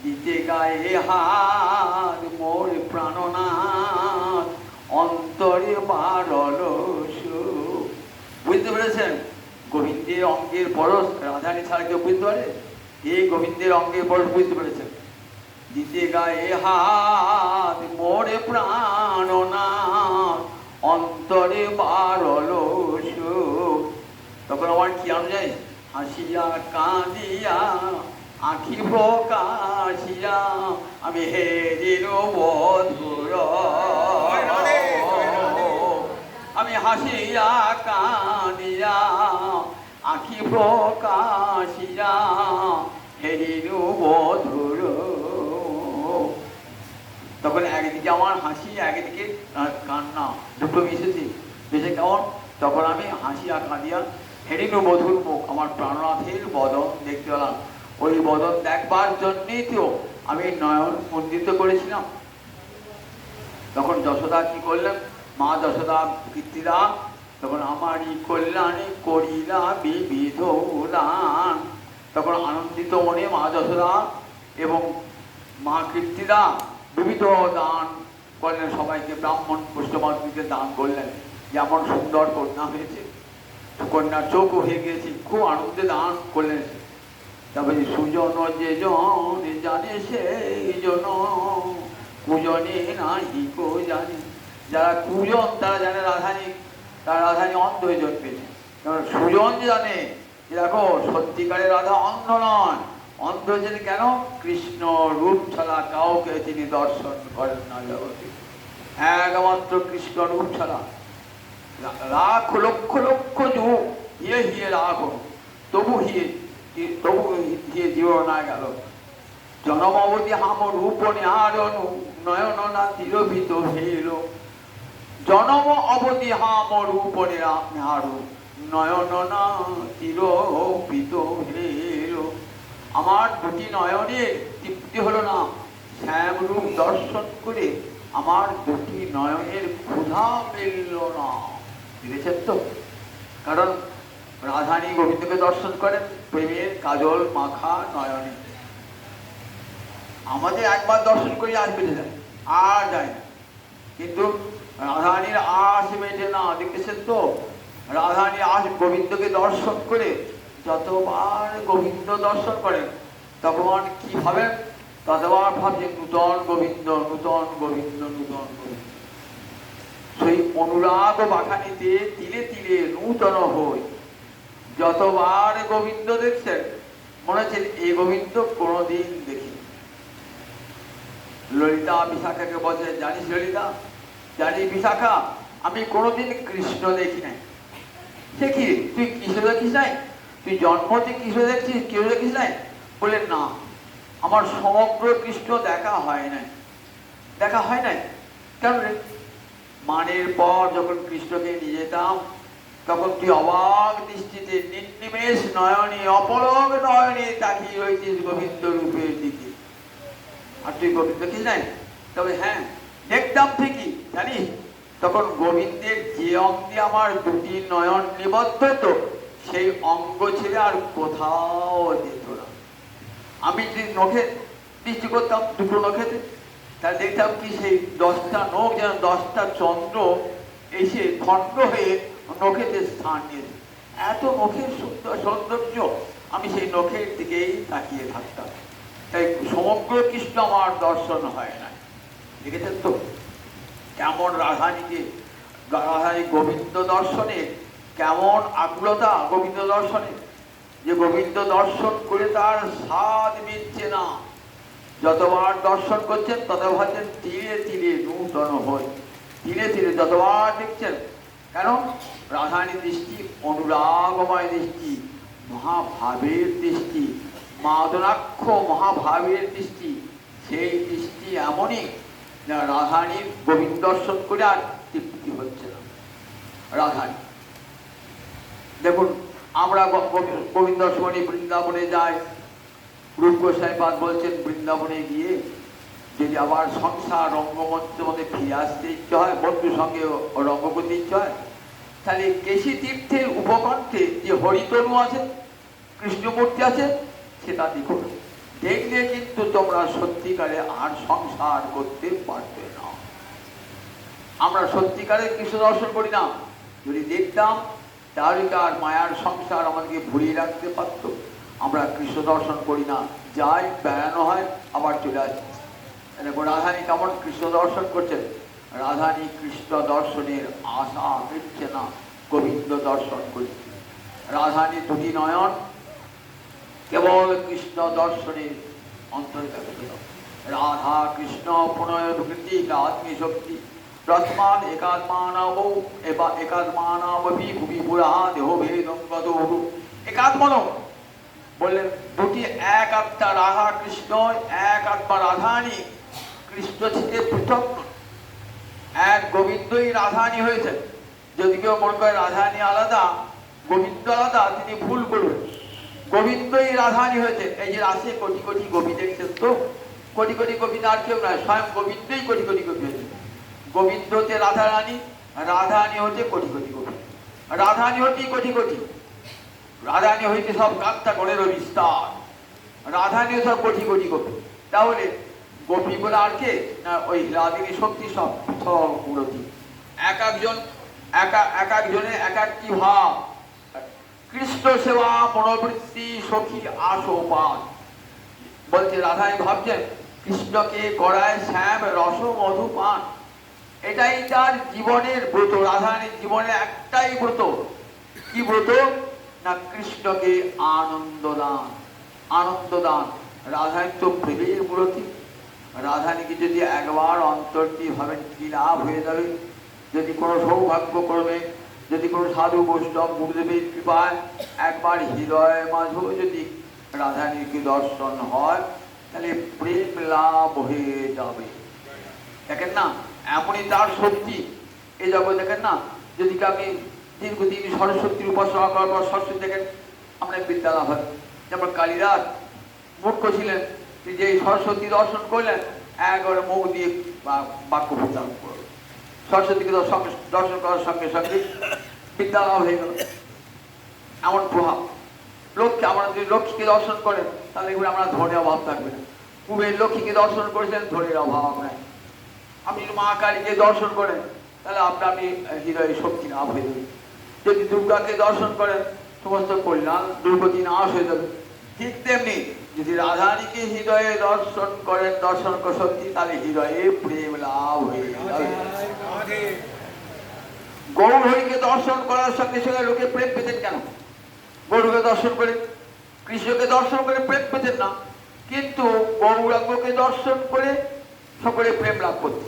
দিতে গায়ে হাত মোর প্রাণনাথ, অন্তরে বারল সুখ। বুঝতে পেরেছেন? গোবিন্দের অঙ্গের পরশ রাধারানী ছাড়া কেউ বুঝতে পারে? এই গোবিন্দের অঙ্গের পরশ বুঝতে পেরেছেন। দিতে গায়ে হাত মোর প্রাণনাথ, অন্তরে বারল সুখ। তখন আমার কি অনুযায়ী হাসিয়া কাঁদিয়া আঁখি প্রকাশিয়া আমি হেরিল বধুর। আমি হাসিয়া কাঁদিয়া আঁখি প্রকাশিয়া হেরিল বধুর। তখন একদিকে আমার হাসি, একদিকে কান্না, দুটো মিশেছি। বেশি কেমন? তখন আমি হাসিয়া কাঁদিয়া হেরিল বধুর মুখ, আমার প্রাণনাথের বদন দেখতে পেলাম। ওই বদন দেখবার জন্যই তো আমি নয়ন মন্ডিত করেছিলাম। তখন যশোদা কি করলেন? মা যশোদা কীর্তিদা তখন আমারই কল্যাণে করিলা বিবিধ দান। তখন আনন্দিত মনে মা যশোদা এবং মা কীর্তিদা বিবিধ দান করলেন। সবাইকে ব্রাহ্মণ পুষ্টমাতৃকে দান করলেন। যেমন সুন্দর কন্যা হয়েছে, কন্যার চোখও হয়ে গিয়েছে, খুব আনন্দে দান করলেন। তারপরে সুজন যে জন জানে সেই জন কুজনে নাহি কো জানে। যারা কুজন তারা জানে রাধানী, তারা রাধানী অন্ধ হয়ে জন্মেছে। কারণ সুজন জানে দেখো সত্যিকারের রাধা অন্ধ নয়। অন্ধ হয়েছেন কেন? কৃষ্ণ রূপ ছাড়া কাউকে তিনি দর্শন করেন না জগতে, একমাত্র কৃষ্ণ রূপ ছাড়া। লাখ লক্ষ লক্ষ যুগ হিয়ে হিয়ে রাগ, তবু হিয়ে জীব না গেল। জনম অবধি হাম রূপ নিহারণু, নয়ন না তিরোভিত হইল। জনম অবধি হাম রূপ নিহারু, নয়ন না তিরোভিত হইল। আমার দুটি নয়নে তৃপ্তি হলো না, শ্যাম রূপ দর্শন করে আমার দুটি নয়নের ক্ষুধা মিলল না। বুঝেছেন তো? কারণ রাধানী গোবিন্দকে দর্শন করেন প্রেমের কাজল মাখা নয়নে। আমাদের একবার দর্শন করি আর বেঁচে যায়, আর যায় না। কিন্তু রাধানীর আশ মেটে না। দেখেছেন তো? রাধানী আশ গোবিন্দকে দর্শন করে যতবার গোবিন্দ দর্শন করেন তখন কি ভাবেন? ততবার ভাবছেন নূতন গোবিন্দ, নূতন গোবিন্দ, নূতন গোবিন্দ। সেই অনুরাগ বাখানিতে তিলে তিলে নূতন হই। যতবার গোবিন্দ দেখছেন মনে হচ্ছে এই গোবিন্দ কোনোদিন দেখি। ললিতা বিশাখাকে বলছে, জানিস ললিতা, জানিস বিশাখা, আমি কোনোদিন কৃষ্ণ দেখি নাই। সে কি, তুই কৃষ্ণ দেখিস নাই? তুই জন্মতে কৃষ্ণ দেখছিস, কেউ দেখিস নাই? বলে না, আমার সমগ্র কৃষ্ণ দেখা হয় নাই। দেখা হয় নাই কেন রে? মানের পর যখন কৃষ্ণকে নিয়ে যেতাম তখন তুই অবাক দৃষ্টিতে নির্নিমেষ নয়নে, অপলক নয়নে তাকিয়ে রয়েছিস গোবিন্দ রূপের দিকে। আর তুই গোবিন্দ দেখিস নাই? তবে হ্যাঁ দেখতাম ঠিকই, জানিস তখন গোবিন্দের যে অঙ্গে আমার দুটি নয়ন নিবদ্ধ তো সেই অঙ্গ ছেড়ে আর কোথাও যেত না। আমি যদি নখে দৃষ্টি করতাম দুটো নখেতে, তাহলে দেখতাম কি সেই 10টা নখ যেন 10টা চন্দ্র এসে খণ্ড হয়ে নখেতে স্থান নিয়েছে। এত নখের সৌন্দর্য, আমি সেই নখের দিকেই তাকিয়ে থাকতাম। তাই সমগ্র কৃষ্ণ আমার দর্শন হয় না। দেখেছেন তো কেমন রাধানীকে, রাধানী গোবিন্দ দর্শনে কেমন আকুলতা গোবিন্দ দর্শনে, যে গোবিন্দ দর্শন করে তার স্বাদ মিটছে না। যতবার দর্শন করছেন তত ভাবছেন ধীরে ধীরে নূতন হই, ধীরে ধীরে যতবার দেখছেন। কেন? রাধানী দৃষ্টি অনুরাগময় দৃষ্টি, মহাভাবের দৃষ্টি, মাদনাক্ষ মহাভাবের দৃষ্টি। সেই দৃষ্টি এমনই না রাধানীর গোবিন্দ দর্শন করে আর তৃপ্তি হচ্ছে না। রাধানী দেখুন, আমরা গোবিন্দ দর্শনে বৃন্দাবনে যাই। রূপ গোস্বামী পাদ বলছেন বৃন্দাবনে গিয়ে যদি আবার সংসার রঙ্গমঞ্চের মধ্যে ফিরে আসতে ইচ্ছে হয়, বন্ধুর সঙ্গে রঙ্গ করতে ইচ্ছে হয়, তাহলে কেশী তীর্থের উপকণ্ঠে যে হরিতনু আছে, কৃষ্ণমূর্তি আছে, সেটা দেখো। দেখলে কিন্তু তোমরা সত্যিকারে আর সংসার করতে পারবে না। আমরা সত্যিকারে কৃষ্ণ দর্শন করি না। যদি দেখতাম তাহলে আর মায়ার সংসার আমাদেরকে ভুলিয়ে রাখতে পারত। আমরা কৃষ্ণ দর্শন করি না, যাই বেড়ানো হয় আবার চলে আসি। দেখো রাধানী কেমন কৃষ্ণ দর্শন করছেন। রাধানী কৃষ্ণ দর্শনের আশা মিটছে না, গোবিন্দ দর্শন করছে। রাধানী দুটি নয়ন কেবল কৃষ্ণ দর্শনের অন্তর্গত। রাধা কৃষ্ণ প্রণয় প্রকৃতি আত্মী শক্তি রসমান একাত্মানব একাত্মানবি ভুবি পুরা দেহ ভেদঙ্গত একাত্মন বললেন। দুটি এক আত্মা রাধা কৃষ্ণ, এক আত্মা রাধানী। কৃষ্ণ থেকে পৃথক, এক গোবিন্দই রাধানী হয়েছে। যদি কেউ মনে করে রাধানী আলাদা গোবিন্দ আলাদা, তিনি ভুল করবেন। গোবিন্দই রাধানী হয়েছে। এই যে আসে কোটি কোটি গোপী দেখছেন তো, কোটি কোটি গোপী আর কেউ নয়, স্বয়ং গোবিন্দই কোটি কোটি গোপী হয়েছে। গোবিন্দ হচ্ছে রাধা রানী, রাধানী হচ্ছে কোটি কোটি গোপী। রাধানী হচ্ছে কোটি কোটি, রাধানী হইতে সব কান্তা করে বিস্তার, রাধানী সব কোটি কোটি গোপী। তাহলে গোপী বলে আর কে না ওই রাধিনী শক্তি সব মূরতি। এক একজনের এক একটি ভাব। কৃষ্ণ সেবা মনোবৃত্তি সখী আশোপাত বলছে। রাধানী ভাবছেন কৃষ্ণকে করায় শ্যাম রস মধু পান। এটাই তার জীবনের ব্রত, রাধারানীর জীবনে একটাই ব্রত। কি ব্রত? না কৃষ্ণকে আনন্দ দান। আনন্দ দান। রাধারানী তো প্রেমের মূর্তি। রাধারানীকে যদি একবার অন্তর্টি ভাবেন কি লাভ হয়ে যাবে। যদি কোনো সৌভাগ্যক্রমে, যদি কোনো সাধু বৈষ্ণব গুরুদেবের কৃপায় একবার হৃদয় মাঝেও যদি রাধারানীকে দর্শন হয়, তাহলে প্রেম লাভ হয়ে যাবে। দেখেন না, এমনই তার শক্তি। এই জগৎ দেখেন না, যদি আপনি দীর্ঘদিন সরস্বতীর উপাসনা করার পর সরস্বতী দেখেন, আমরা বিদ্যা লাভ হয়। যেমন কালিদাস মূর্খ ছিলেন, যে সরস্বতী দর্শন করলেন, একবারে মুখ দিয়ে বাক্য উচ্চারণ করলেন। সরস্বতীকে দর্শন করার সঙ্গে সঙ্গে বিদ্যা লাভ হয়ে গেল। এমন প্রভাব। লক্ষ্মী, আমরা যদি লক্ষ্মীকে দর্শন করেন, তাহলে আমরা ধনের অভাব থাকবে না। কুবের লক্ষ্মীকে দর্শন করেছেন, ধনের অভাব নাই। আপনি মা কালীকে দর্শন করেন, তাহলে আপনি হৃদয়ে শক্তি লাভ হয়ে যাবে। যদি দুর্গাকে দর্শন করেন, সমস্ত কল্যাণ দুর্গতি নাশ হয়ে যাবে। ঠিক তেমনি যদি রাধারানীকে হৃদয়ে দর্শন করেন, দর্শন সত্যি, তাহলে হৃদয়ে প্রেম লাভ হয়ে যাবে। গৌরহরিকে দর্শন করার সঙ্গে সঙ্গে লোকে প্রেম পেতেন কেন? গৌরকে দর্শন করে, কৃষ্ণকে দর্শন করে প্রেম পেতেন না, কিন্তু গৌরাঙ্গকে দর্শন করে সকলে প্রেম লাভ করতে।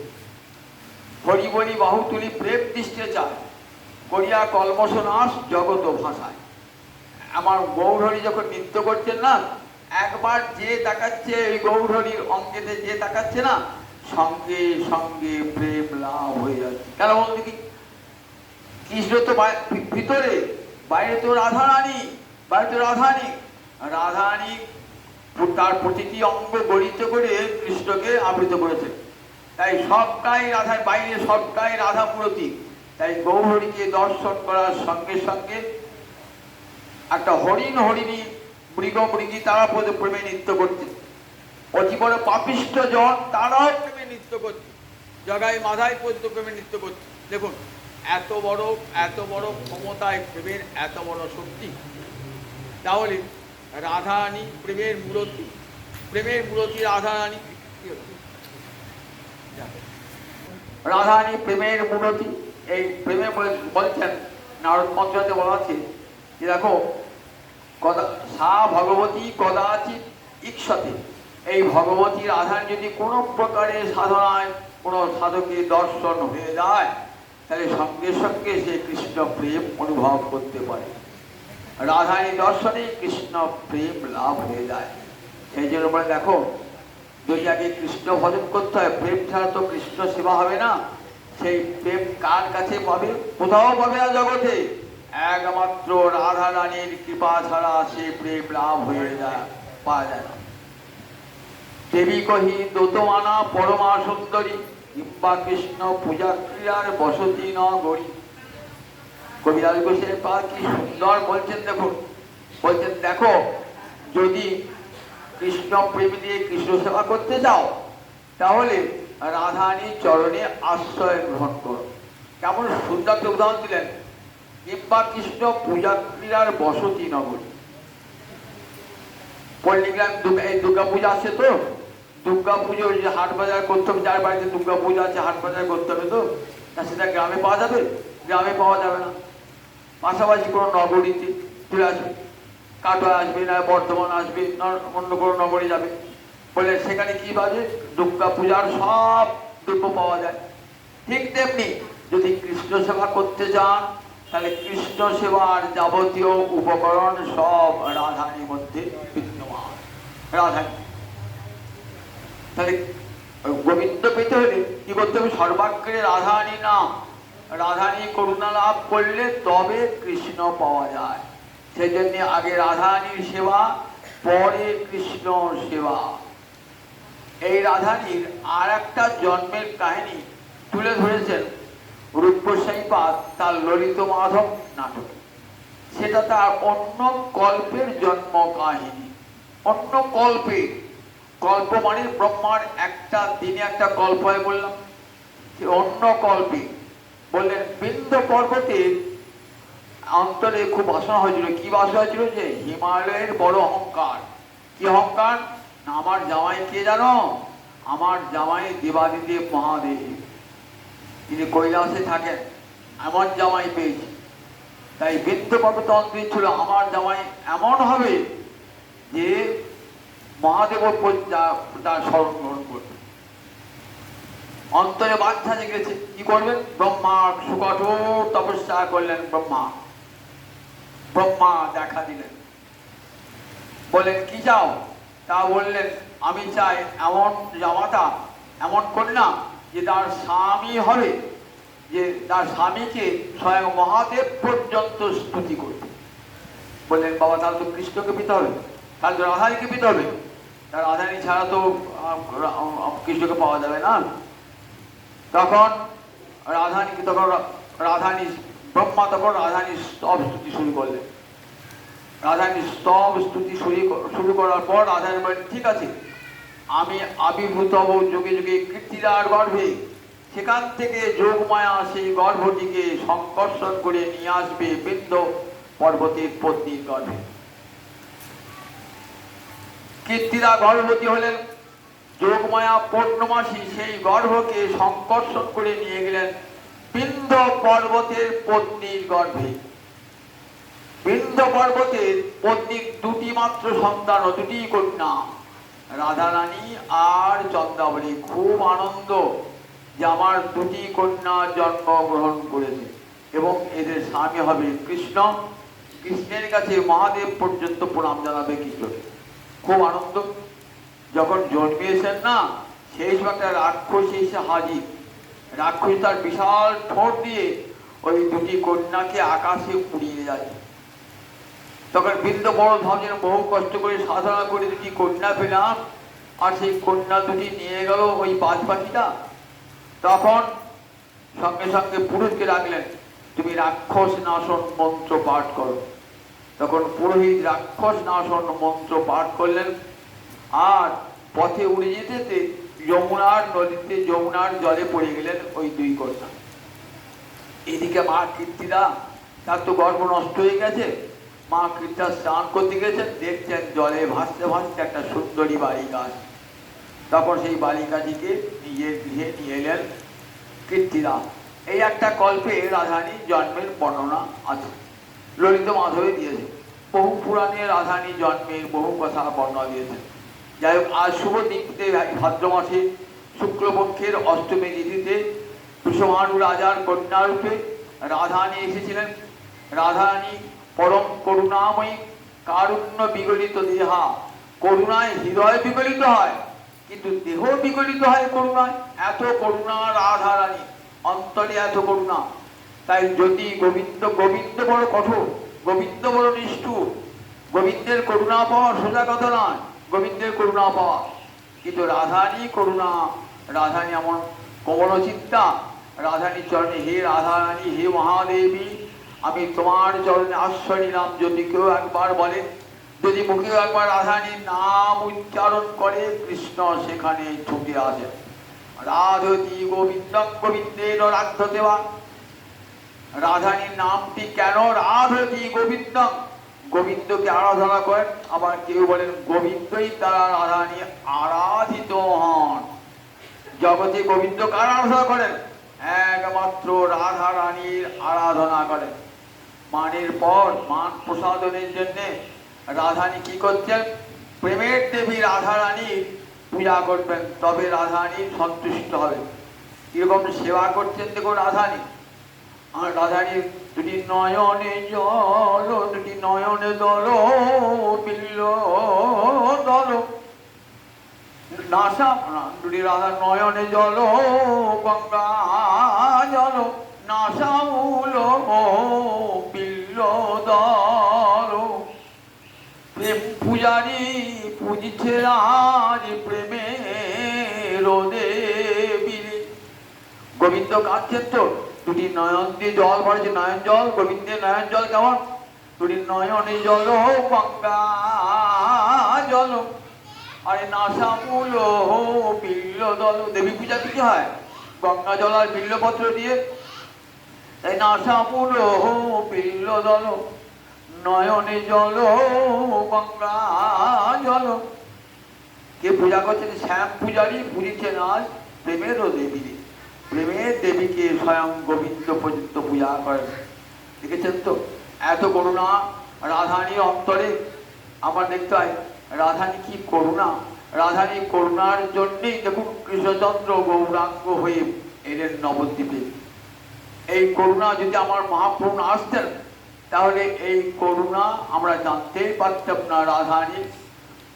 হরি বলি বাহু তুলি প্রেম দৃষ্টে চায়, করিয়া কলমশ নাশ জগত ভাষায়। আমার গৌরহরি যখন নৃত্য করছেন না, একবার যে তাকাচ্ছে, ওই গৌরহরির অঙ্গেতে যে তাকাচ্ছে না, সঙ্গে সঙ্গে প্রেম লাভ হয়ে যাচ্ছে। কেন বলতে কি? কৃষ্ণ তো ভিতরে, বাইরে তো রাধারানী, বাইরে তো রাধারানী। রাধারানী তার প্রতিটি অঙ্গ গড়িত করে কৃষ্ণকে আবৃত করেছে। তাই সবটাই রাধার বাইরে, সবটাই রাধা মূর্তি। তাই গৌরহরিকে দর্শন করার সঙ্গে সঙ্গে একটা হরিণ হরিণী, মৃগ মৃগী, তারা প্রেমে নৃত্য করছে। অতি বড় পাপিষ্ঠ জন, তারাও প্রেমে নৃত্য করছে। জগাই মাধাই পর্যন্ত প্রেমে নৃত্য করছে। দেখুন, এত বড় ক্ষমতায় প্রেমের, এত বড় শক্তি। তাহলে রাধারানী প্রেমের মূর্তি, প্রেমের মূর্তি রাধারানী। রাধারানী প্রেমের মূর্তি। এই প্রেমে বলছেন নারদ পঞ্চমতে বলা আছে যে দেখো, সা ভগবতী কদাচিৎ ঈক্ষতে। এই ভগবতী রাধারানী যদি কোনো প্রকারে সাধনায় কোনো সাধকের দর্শন হয়ে যায়, তাহলে সঙ্গে সঙ্গে সে কৃষ্ণ প্রেম অনুভব করতে পারে। রাধারানী দর্শনে কৃষ্ণ প্রেম লাভ হয়ে যায়। সেই জন্য বলে দেখো, যদি আগে কৃষ্ণ ভজন করতে হয়, প্রেম ছাড়া তো কৃষ্ণ সেবা হবে না। সেই প্রেম কার কাছে পাবে? কোথাও পাবে না জগতে। একমাত্র রাধারানীর কৃপা ছাড়া সে প্রেম লাভ হয়ে যায়, পাওয়া যায় না। দেবী কহি দোতমানা পরমা সুন্দরী, কিংবা কৃষ্ণ পূজা ক্রিয়ার বসতি ন গড়ি। কবিরাজ গোস্বামী পাদ কি সুন্দর বলছেন। দেখুন, বলছেন দেখো, যদি কৃষ্ণ প্রেম দিয়ে কৃষ্ণ সেবা করতে চাও, তাহলে রাধারানীর চরণে আশ্রয় গ্রহণ করো। কেমন সুন্দর উদাহরণ দিলেন। কিংবা কৃষ্ণ পূজা ক্রিয়ার বসতি নগরী। পল্লীগ্রাম এই দুর্গা পূজা আসছে তো, দুর্গা পুজো যে হাট বাজার করতে হবে, যার বাড়িতে দুর্গা পূজা আছে হাট বাজার করতে হবে তো, তা সেটা গ্রামে পাওয়া যাবে? গ্রামে পাওয়া যাবে না। পাশাপাশি কোনো নগরীতে চলে আসবে, কাটোয়া আসবে, না বর্ধমান আসবে, না অন্য কোনো নগরে যাবে। বলে সেখানে কি পাবে? দুর্গা পূজার সব দ্রব্য পাওয়া যায়। ঠিক তেমনি যদি কৃষ্ণ সেবা করতে চান, তাহলে কৃষ্ণ সেবার যাবতীয় উপকরণ সব রাধারানীর মধ্যে বিদ্যমান। রাধারানী তাহলে গোবিন্দ পেতে হলে কি করতে হবে? সর্বাগ্রে রাধারানী নাম, রাধারানী করুণা লাভ করলে তবে কৃষ্ণ পাওয়া যায়। সেই জন্য আগে রাধারানীর সেবা, পরে কৃষ্ণ সেবা। এই রাধারানীর আর একটা জন্মের কাহিনী তুলে ধরেছেন রূপ গোস্বামী পাদ তার ললিত মাধব নাটকে। সেটা তার অন্য কল্পের জন্ম কাহিনী। অন্য কল্পে, কল্প মানে ব্রহ্মার একটা দিনে একটা কল্প হয় বললাম, অন্য কল্পে বললেন বিন্ধ্য পর্বতের অন্তরে খুব বাসনা হয়েছিল। কি বাসনা হয়েছিল? যে হিমালয়ের বড় অহংকার। কি অহংকার? না আমার জামাই কে জানো? আমার জামাই দেবাদিদেব মহাদেব, তিনি কৈলাসে থাকেন, এমন জামাই পেয়েছি। তাই বৃদ্ধ পর্বত অন্তরীণ ছিল আমার জামাই এমন হবে যে মহাদেব তার স্মরণ গ্রহণ করবে। অন্তরে বাচ্চা জেগেছে, কি করবেন? ব্রহ্মা সুকঠোর তপস্যা করলেন। ব্রহ্মা দেখা দিলেন, বললেন কি চাও? তা বললেন আমি চাই এমন জামাতা, এমন কন্যা যে তার স্বামী হবে, যে তার স্বামীকে স্বয়ং মহাদেব পর্যন্ত স্তুতি করবে। বললেন বাবা তাহলে তো কৃষ্ণকে পেতে হবে, তাহলে তো রাধানীকে পেতে হবে, তার রাধানী ছাড়া তো কৃষ্ণকে পাওয়া যাবে না। তখন ব্রহ্মা তখন রাধানীর স্তব স্তুতি শুরু করলেন। রাধানীর স্তব স্তুতি শুরু করার পর রাধানী বলেন ঠিক আছে, আমি আবির্ভূত হব যুগে যুগে কীর্তিদার গর্ভে, সেখান থেকে যোগমায়া সেই গর্ভটিকে সংকর্ষণ করে নিয়ে আসবে বিন্দ পর্বতের পত্নীর গর্ভে। কীর্তিদা গর্ভবতী হলেন, যোগমায়া পূর্ণমাসী সেই গর্ভকে সংকর্ষণ করে নিয়ে গেলেন বিন্দ পর্বতের পত্নীর গর্ভে। বিন্দ পর্বতের পত্নীর দুটি মাত্র সন্তান ও দুটি কন্যা, রাধারানী আর চন্দ্রাবলী। খুব আনন্দ যে আমার দুটি কন্যা জন্মগ্রহণ করেছে এবং এদের স্বামী হবে কৃষ্ণ। কৃষ্ণের কাছে মহাদেব পর্যন্ত প্রণাম জানাবে কৃষ্ণকে। খুব আনন্দ। যখন জন্মিয়েছেন না, সেই সময় একটা রাক্ষসী এসে হাজির। রাক্ষসী তার বিশাল ঠোঁট দিয়ে ওই দুটি কন্যাকে আকাশে উড়িয়ে যাচ্ছে। তখন বৃন্দ বড় ভাবছেন বহু কষ্ট করে সাধনা করে দুটি কন্যা পেলাম, আর সেই কন্যা দুটি নিয়ে গেল ওই বাজ পাখিটা। তখন সঙ্গে সঙ্গে পুরোহিতকে ডাকলেন, তুমি রাক্ষস নাশন মন্ত্র পাঠ করো। তখন পুরোহিত রাক্ষস নাশন মন্ত্র পাঠ করলেন, আর পথে উড়ে যেতে যেতে যমুনার নদীতে যমুনার জলে পড়ে গেলেন ওই দুই কন্যা। এদিকে মা কীর্তিদা, তার তো গর্ভ নষ্ট হয়ে গেছে, মা কীর্তিদা স্নান করতে গেছেন, দেখছেন জলে ভাসতে ভাসতে একটা সুন্দরী বালিকা। তখন সেই বালিকাটিকে নিজের গৃহে নিয়ে এলেন কীর্তিদা। এই একটা কল্পে রাধারানীর জন্মের বর্ণনা আছে, ললিত মাধবে দিয়েছে। বহু পুরাণে রাধারানীর জন্মের বহু কথা বর্ণনা দিয়েছে। যাই হোক, আজ শুভ দিনটিতে ভাদ্র মাসে শুক্লপক্ষের অষ্টমী তিথিতে কুসুমানু রাজার কন্যারূপে রাধারানী এসেছিলেন। রাধারানী পরম করুণাময়ী, কারুণ্য বিগলিত দেহা। করুণায় হৃদয় বিগলিত হয়, কিন্তু দেহ বিগলিত হয় করুণায়। এত করুণা রাধারানী, অন্তরে এত করুণা। তাই যদি গোবিন্দ বড় কঠোর, গোবিন্দ বড় নিষ্ঠুর, গোবিন্দের করুণা পাওয়া সোজা কথা নয়, গোবিন্দের করুণা পাওয়া। কিন্তু রাধারানী করুণা, রাধারানী এমন কোমলচিত্তা। রাধারানীর চরণে, হে রাধারানী, হে মহাদেবী, আমি তোমার চরণে আশ্রয় নিলাম। যদি কেউ একবার বলে, যদি মুখেও একবার রাধারানীর নাম উচ্চারণ করে, কৃষ্ণ সেখানে ছুটে আসে। রাধতি গোবিন্দম গোবিন্দের রাধ দেওয়া। রাধারানীর নামটি কেন রাধতি গোবিন্দম? গোবিন্দকে আরাধনা করেন, আবার কেউ বলেন গোবিন্দই দ্বারা রাধারানী আরাধিত হন। জগতে গোবিন্দ কার আরাধনা করেন? একমাত্র রাধারানীর আরাধনা করেন। মানের পর মান প্রসাদনের জন্য রাধারানী কি করছেন? প্রেমের দেবী রাধারানীর পূজা করবেন, তবে রাধারানী সন্তুষ্ট হবে। কিরকম সেবা করছেন দেখুন রাধারানী। আর রাধারানীর দুটি নয়নে জল, দুটি নয়নে দল, বিল্ল দল নাসা, দুটি রাধার নয়নে জল, গঙ্গা জল, নাসামূল বিল্ল দল। প্রেম পূজারি পুজিছে রাজ প্রেমের দেবী। গোবিন্দ কাঁদছেন তো, দুটি নয়ন দিয়ে জল ভরেছে, নয়ন জল। গোবিন্দের নয়ন জল কেমন? দুটি নয়নে জল, গঙ্গা জল, আরে নাসামূল বিল্ল দল। দেবী পূজা কি হয়? গঙ্গা জল আর বিল্লপত্র দিয়ে। তাই নাসামূল বিল্ল দল, নয়নে জল, গঙ্গা জল। কে পূজা করছেন? শ্যাম পূজারী পুজিছেন আজ প্রেমেরও দেবী। প্রেমের দেবীকে স্বয়ং গোবিন্দ পর্যন্ত পূজা করেন। দেখেছেন তো এত করুণা রাধারণীর অন্তরে। আমার দেখতে হয় রাধারণী কি করুণা। রাধারণী করুণার জন্যেই দেখুন কৃষ্ণচন্দ্র গৌরাঙ্গ হয়ে এলেন নবদ্বীপে। এই করুণা যদি আমার মহাপ্রভু না আসতেন তাহলে এই করুণা আমরা জানতেই পারতাম না।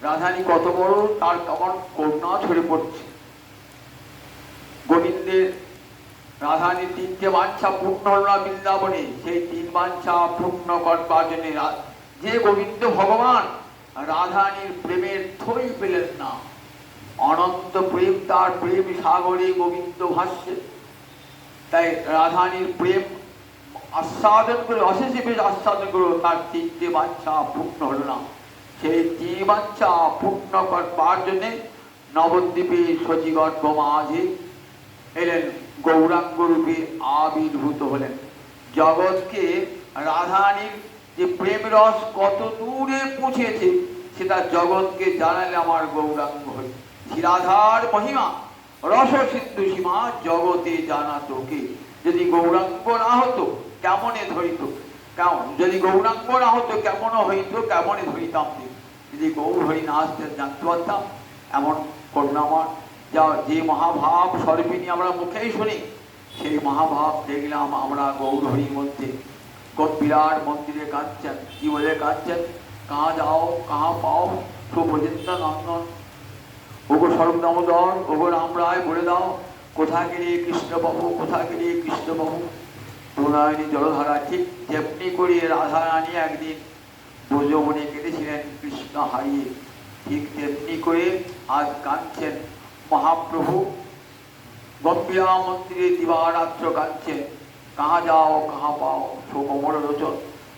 রাধারণী কত বড়, তার কেমন করুণা ছড়ে পড়ছে। গোবিন্দের রাধারণীর তিনটে বাঞ্ছা পূর্ণ হল না বৃন্দাবনে, সেই তিন বাঞ্ছা পূর্ণ করবার জন্য যে গোবিন্দ ভগবান রাধারণীর প্রেমের থই পেলেন না। অনন্ত প্রেম, তার প্রেম সাগরে গোবিন্দ ভাসছে। তাই রাধারণীর প্রেম আস্বাদন করে, অশেষে বেশ আস্বাদন করে তার তিনটে বাঞ্ছা পূর্ণ হল না। সেই তিন বাঞ্ছা পূর্ণ করবার জন্যে নবদ্বীপে শচীগর্ভ মাঝে এলেন, গৌরাঙ্গ রূপে আবির্ভূত হলেন। জগৎকে রাধারণীর যে প্রেম রস কত দূরে পৌঁছেছে সেটা জগৎকে জানালে আমার গৌরাঙ্গ হই। রাধার মহিমা রস সিন্ধু সীমা জগতে জানা তোকে। যদি গৌরাঙ্গ না হতো কেমনে ধরিত, কেমন যদি গৌরাঙ্গ না হতো কেমন হইত, কেমনে ধরিতাম। যদি গৌর হরি না আসতেন জানতে পারতাম। এমন করুণাময় যা যে মহাভাব স্বরূপিণী আমরা মুখেই শুনি, সেই মহাভাব দেখলাম আমরা গৌর হরির মধ্যে। বিরাট মন্দিরে কাঁদছেন, কি বলে কাঁদছেন? কাহা যাও কাহা পাও সুপ্রচিন্তা নন্দন। ওগো স্বরূপ দামোদর, ওগো রাম রায় বলে দাও কোথা গেলে কৃষ্ণবাবু, কোথা গেলে কৃষ্ণবাবু। প্রণয়নী জলধারা। ঠিক যেমনি করে রাধারানী একদিন ব্রজবনে কেটেছিলেন কৃষ্ণ হারিয়ে, ঠিক তেমনি করে আজ কাঁদছেন মহাপ্রভু। গম্ভীরা মন্দিরে দিবারাত্র কাঁদছেন, কাহা যাও কাহা পাও সুকমল লোচন।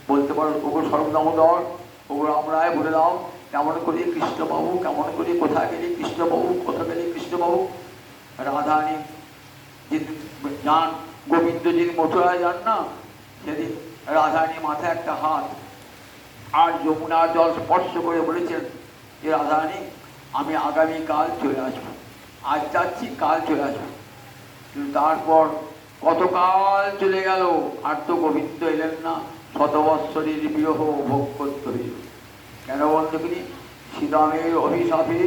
বলতে পারো ওগো স্বরূপ দামোদর, ওগো রাম রায় বলে দাও কেমন করে কৃষ্ণবাবু, কেমন করে কোথা গেলে কৃষ্ণবাবু, কোথা গেলে কৃষ্ণবাবু। রাধারানী যেদিন যান, গোবিন্দ যেদিন মথুরায় যান না, সেদিন রাধারানী মাথায় একটা হাত আর যমুনার জল স্পর্শ করে বলেছেন যে রাধারানী আমি আগামীকাল চলে আসবো, আজ যাচ্ছি কাল চলে আসবো। কিন্তু তারপর কতকাল চলে গেল আর তো গোবিন্দ এলেন না। শতবৎসরের বিরহ ভোগ করতে হইল। কেন বন্ধুগিরি? শ্রীরামের অভিশাপে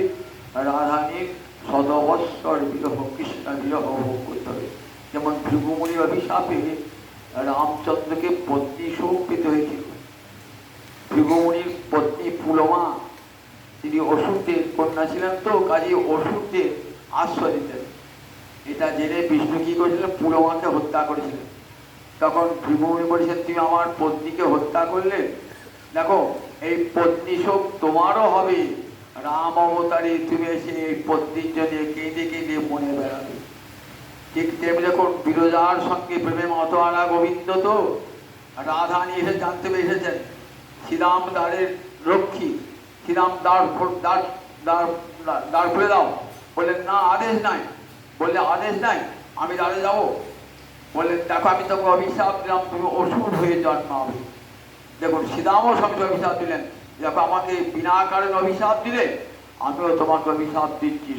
রাধারণীর শতবৎসর বিরহ, কৃষ্ণ বিরহ ভোগ করতে হবে। যেমন ভৃগুমুনির অভিশাপে রামচন্দ্রকে পত্নী শোক পেতে হয়েছিল। ভৃগুমুনির পত্নী ফুলমা তিনি অসুরদের কন্যা ছিলেন, তো কাজে অসুরদের আশ্রয় দিতেন। এটা জেনে বিষ্ণু কি করেছিলেন? ফুলমাকে হত্যা করেছিলেন। তখন ভৃগুমুনি বলেছেন তুমি আমার পত্নীকে হত্যা করলে, দেখো এই পত্নী শোক তোমারও হবে। রাম অবতারে তুমি এসে এই পত্নীর জন্য কেঁদে কেঁদে মনে বেড়াবে। ঠিক তেমনি দেখুন বিরজার সঙ্গে প্রেমে মাতোয়ারা গোবিন্দ তো রাধারণী এসে জানতে পেরে এসেছেন শ্রীরাম দ্বারের রক্ষী। শ্রীরাম দ্বার খুলে দাও। বললেন না আদেশ নাই। বললে আদেশ নাই, আমি দ্বারে যাবো। বললেন দেখো আমি তোমাকে অভিশাপ দিলাম, তুমি অসুর হয়ে জন্মাবে। দেখুন শ্রীরামও সঙ্গে অভিশাপ দিলেন, দেখো আমাকে বিনা কারণে অভিশাপ দিলে আমিও তোমাকে অভিশাপ দিচ্ছি,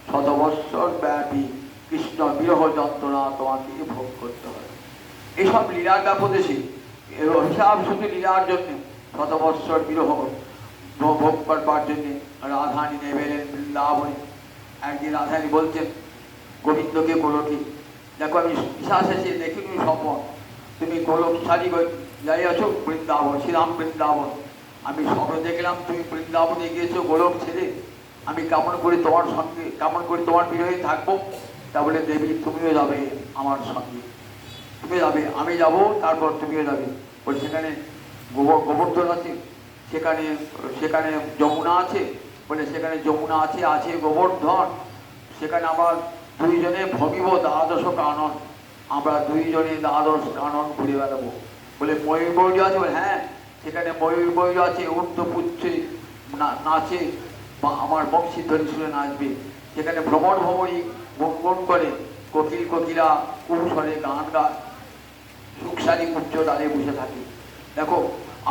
শতবৎসর ব্যাপী কৃষ্ণ বিরহ যন্ত্রণা তোমাকে ভোগ করতে হবে। এইসব লীলার ব্যাপদেশে এর অভিশাপ শুধু লীলার জন্যে, শতবৎসর বিরহ ভোগ করবার জন্যে রাধারণী নেবেলেন বৃন্দাবনে। একদিন রাধারণী বলছেন গোবিন্দকে গোলকে, দেখো আমি বিশ্বাস এসে দেখি তুমি স্বপন, তুমি গোলক সারি যাই আছো বৃন্দাবন, শ্রীরাম বৃন্দাবন। আমি স্বপ্ন দেখলাম তুমি বৃন্দাবনে গিয়েছো গোলক ছেড়ে, আমি কেমন করে তোমার সঙ্গে, কেমন করে তোমার বিরহে থাকবো। তা বলে দেবী তুমিও যাবে আমার সঙ্গে, তুমি যাবে আমি যাব, তারপর তুমিও যাবে। বলে সেখানে গোবর্ধন আছে, সেখানে সেখানে যমুনা আছে। বলে সেখানে যমুনা আছে, আছে গোবর্ধন। সেখানে আবার দুইজনে ভবিব দ্বাদশ কানন, আমরা দুইজনে দ্বাদশ কানন ঘুরে বেড়াবো। বলে ময়ূর বৈরী আছে? বলে হ্যাঁ সেখানে ময়ূর বৈরী আছে, উর্ধ পুচ্ছে নাচে বা আমার বংশীধ্বনি শুনে নাচবে। সেখানে ভ্রমণ ভ্রমণী গুনগুন করে, কোকিল কোকিলা কুস্বরে গান গায়, সুখসারি উচ্চ ডালে বসে থাকে। দেখো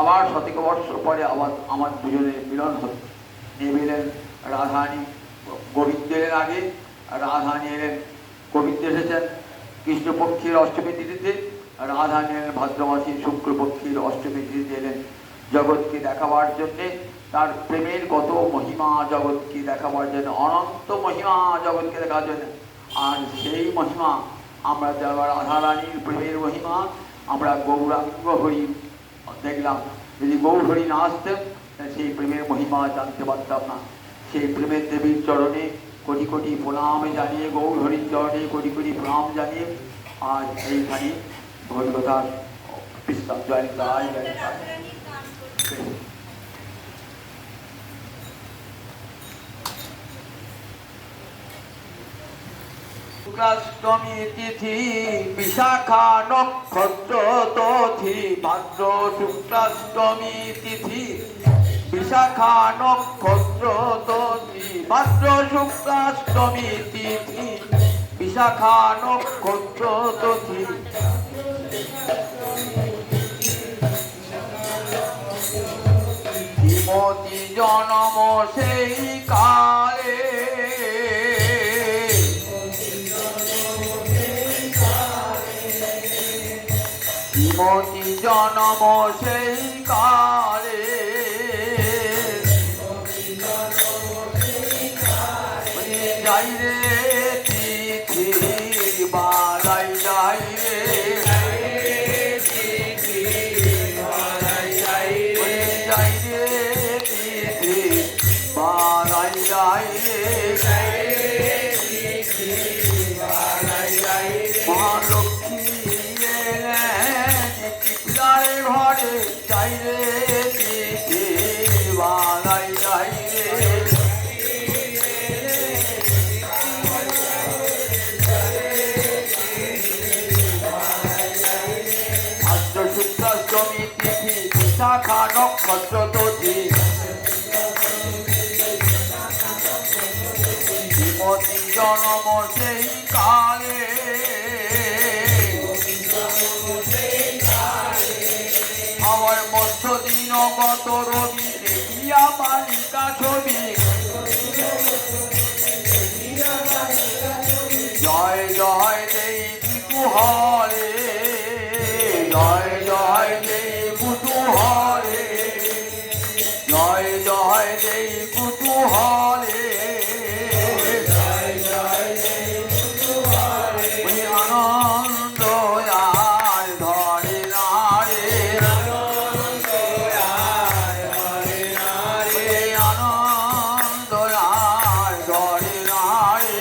আবার শতিক বর্ষ পরে আবার আমার দুজনের মিলন হল। নেবেলেন রাধারণী গোবিন্দ এলেন আগে, আর রাধা নিয়ে এলেন। গোবিন্দ এসেছেন কৃষ্ণপক্ষের অষ্টমী তিথিতে, আর রাধা নিয়ে এলেন ভাদ্র মাসের শুক্লপক্ষের অষ্টমী তিথিতে এলেন জগৎকে দেখাবার জন্যে। তার প্রেমের কত মহিমা জগৎকে দেখাবার জন্য, অনন্ত মহিমা জগৎকে দেখার জন্য। আর সেই মহিমা আমরা রাধারানীর প্রেমের মহিমা আমরা গৌরাঙ্গ হরি দেখলাম। যদি গৌর হরি না আসতেন সেই প্রেমের মহিমা জানতে পারতাম না। সেই প্রেমের দেবীর চরণে কোটি কোটি প্রণাম জানিয়ে, গৌর হরির চরণে কোটি কোটি প্রণাম জানিয়ে আজ এইখানে ভগবতার বিশ্রাম জয় জয় জয়। শুক্লাষ্টমী তিথি বিশাখা নক্ষত্র তিথি, ভাদ্র শুক্লাষ্টমী তিথি বিশাখা নক্ষত্র তিথি, ভাদ্র শুক্লাষ্টমী তিথি বিশাখা নক্ষত্র তিথি। শ্রীমতী জনম সেই কালে, শ্রীমতী জনম সেই কালে, যাই রে তিথি বালাই যাই রে, যাই রে তিথি বালাই যাই রে, মহালক্ষ্মী ঘরে যাই রে তিথি বালাই যাই রে। ভাদ্র শুক্লাষ্টমী তিথি বিশাখা নক্ষত্র তিথি, শ্রীমতী জনম সেই কালে, আমার মধ্য দিন গত রবি দেখিয়া বালিকা ছবি, জয় জয় দেই কুতুহলে, জয় জয় দেই কুতুহলে, জয় জয় দেই কুতুহলে, আনন্দ আর ধরে নারে, আনন্দ আর ধরে নারে,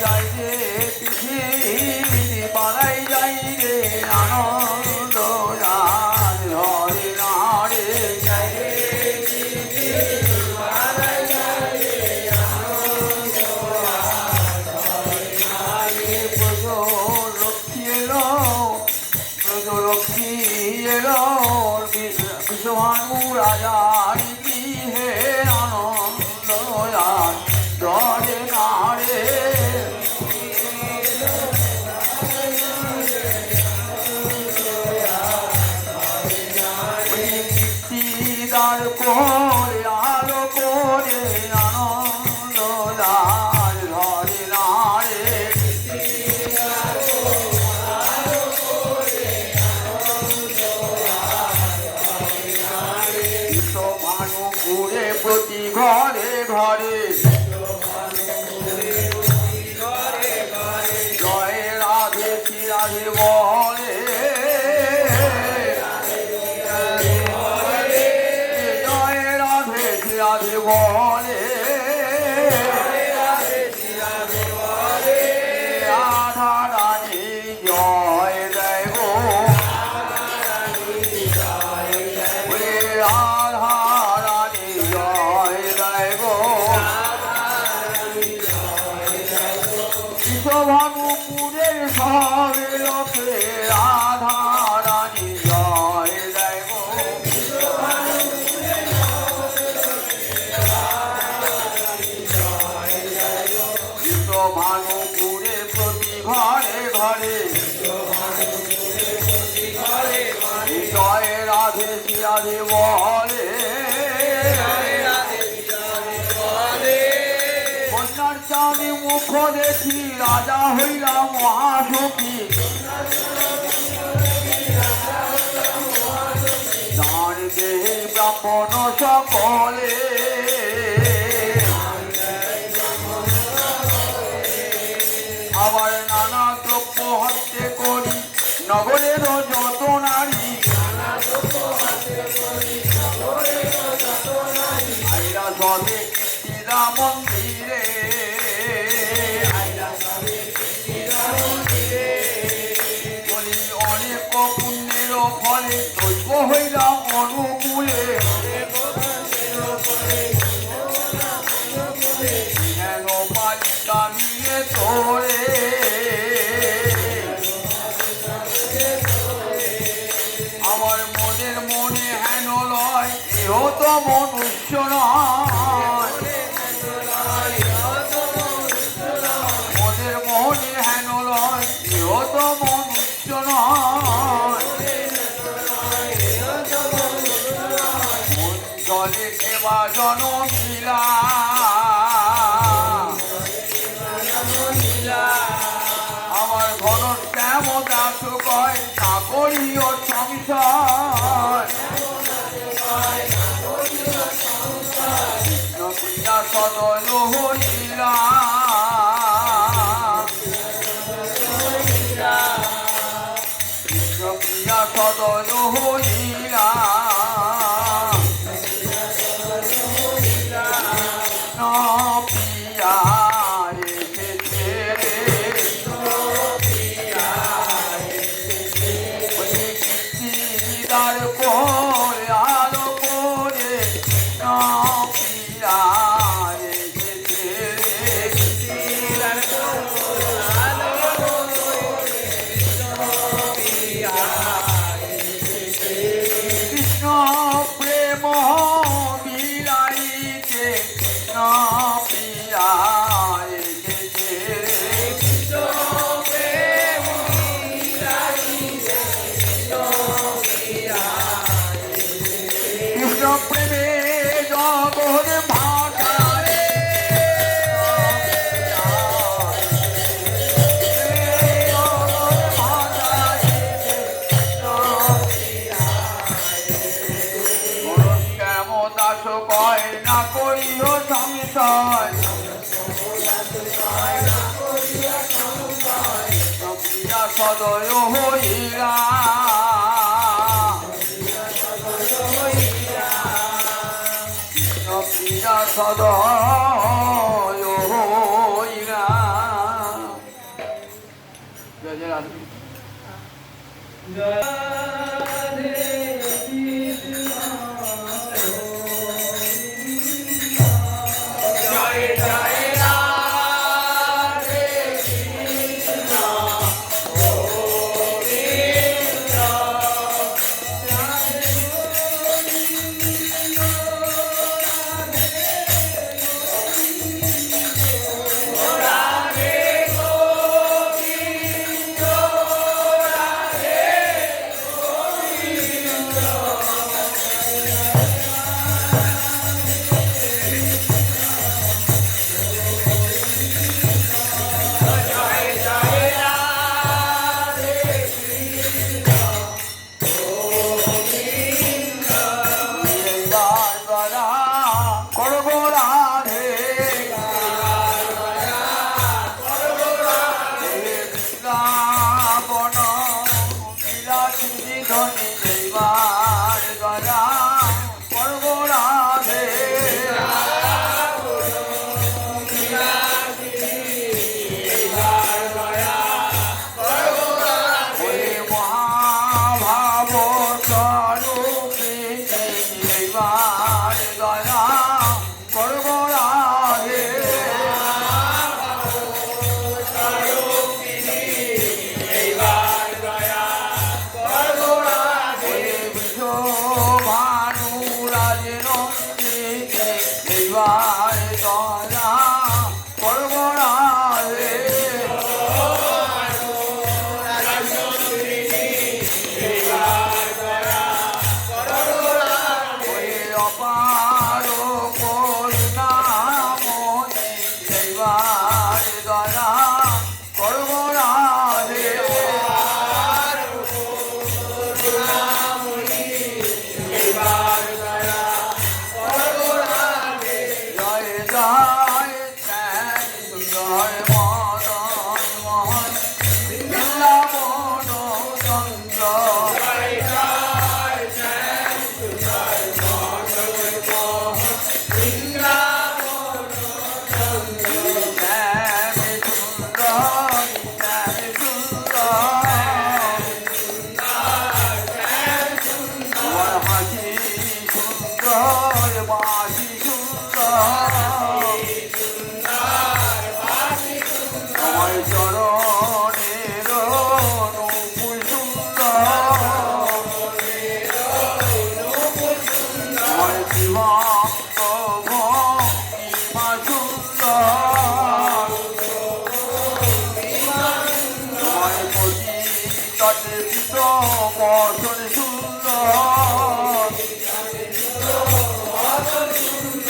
যাই রে তিথি বালাই যাই রে, আনন্দ আর ধরে নারে, যাই রে তিথি বালাই যাই রে, আনন্দ আর ধরে নারে। ব্রজলক্ষ্মী এলো, ব্রজলক্ষ্মী এলো বিশ্বভানু রাজার গৃহে, আনন্দ আর ধরে নারে, দার করে আলো করে, আনন্দ আর ধরে নারে, বিশ্বভানু ঘুরে প্রতি ঘরে ঘরে, জয় রাধে শ্রী রাধে বলে, জয় রাধে শ্রী রাধে বলে, রাধা রানী জয় দেয় গো, রাধা রানী জয় দেয় গো, বিশ্বভানুপুরের সবে লোকে রাধা রানী জয় দেয় গো, বিশ্বভানুপুরে প্রতি ঘরে ঘরে, জয় রাধে শ্রী রাধে বলে, আমি মুখ দেখি রাজা হইলাম মহাসখী, তার দেহে ব্রাহ্মণ সকলে, আবার নানা দ্রব্য হত্যে করি নগরের যত নারী, আইরা সবে কীর্তিদা মন্দিরে, বলি অনেক পুণ্যের ফলে দৈব হইলাম অনুকূলে, হেন বালিকা মিলে তোরে, আমার মনের মনে হেন লয় ইহ তো মনুষ্য নয়, মনের মনে হেন লয় ইহ তো মনুষ্য নয়, মন জলে কেবা জনমিলা, আমার ঘন শ্যাম দাস কয় না করিও সংসার, প্রিয়া সদয় হইলা, প্রিয়া সদয় হইলা, না প্রিয়া রেখেছে তার পরে আলো করে, না প্রিয়া রেখেছে কৃষ্ণ প্রেম বিলাইতে, না প্রিয়া রেখেছে কৃষ্ণ প্রেমে জগৎ ভাষারে, কেমন দাস কয় না করিও সংশয়, প্রিয়া সদয় হইলা, প্রিয়া সদয় হইলা। জয় জয় রাধে। ময় চরণের নূপুর সুন্দর ময় বিভক্ত ভঙ্গিমা সুন্দর ময় পতিতটে পিত বসন সুন্দর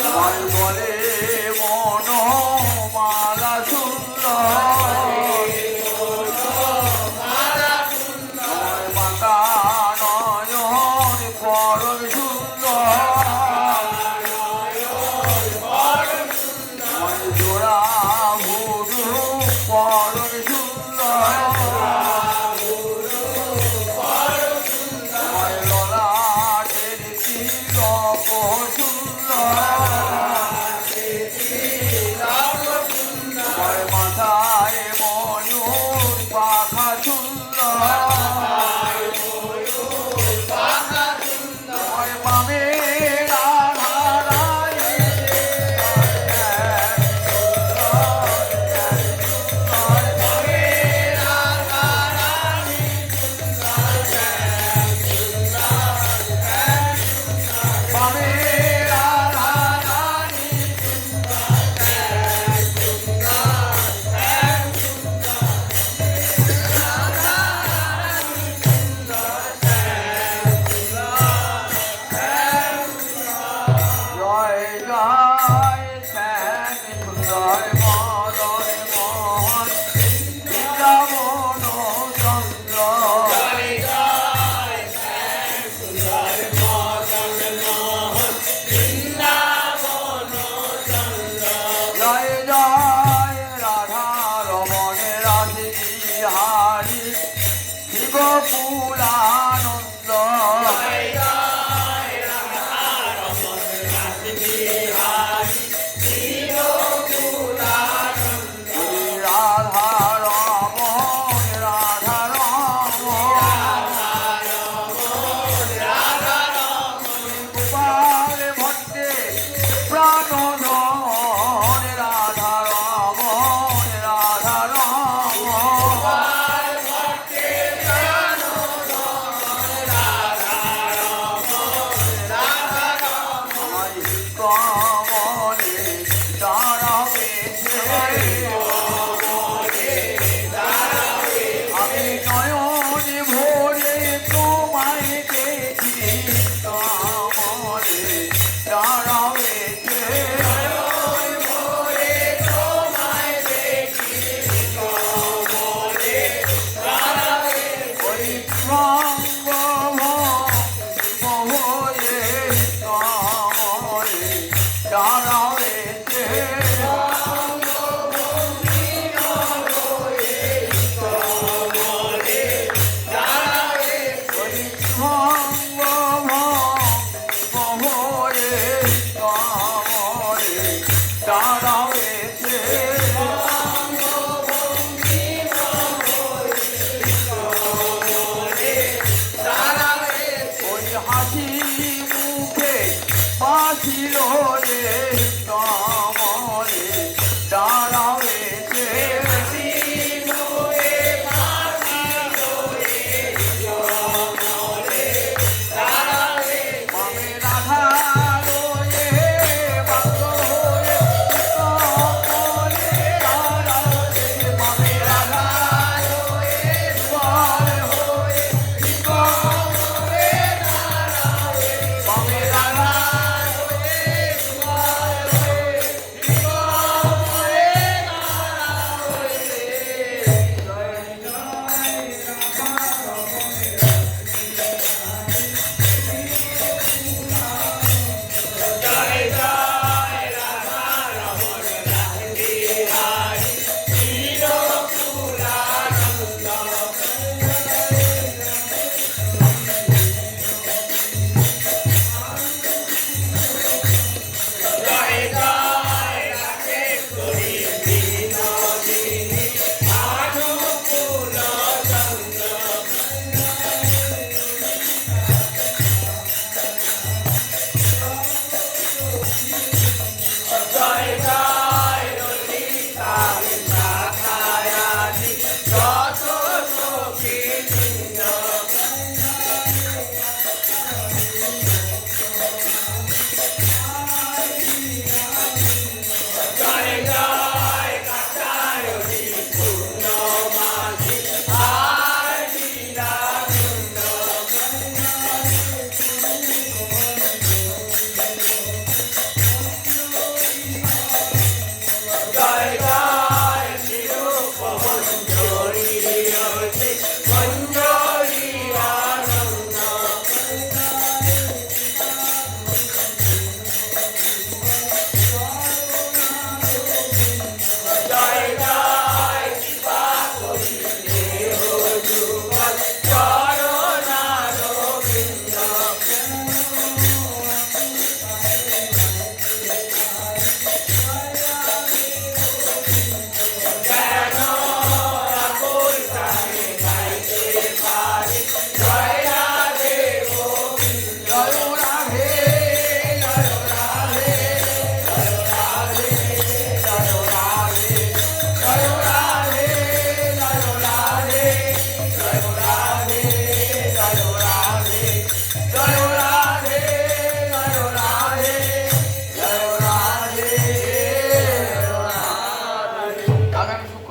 ময় বলে মনোমালা সুন্দর ময় মাতা নয়ন পরম সুন্দর ময় জোড়া ভুরু পরম সুন্দর ময় ললাটের তিলক সুন্দর ময় মাথায় ময়ূর পাখা সুন্দর ময় মামে রাধারানী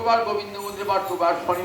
শুক্রবার গোবিন্দ মন্দিরে পাঠ করবো, আর শনিবার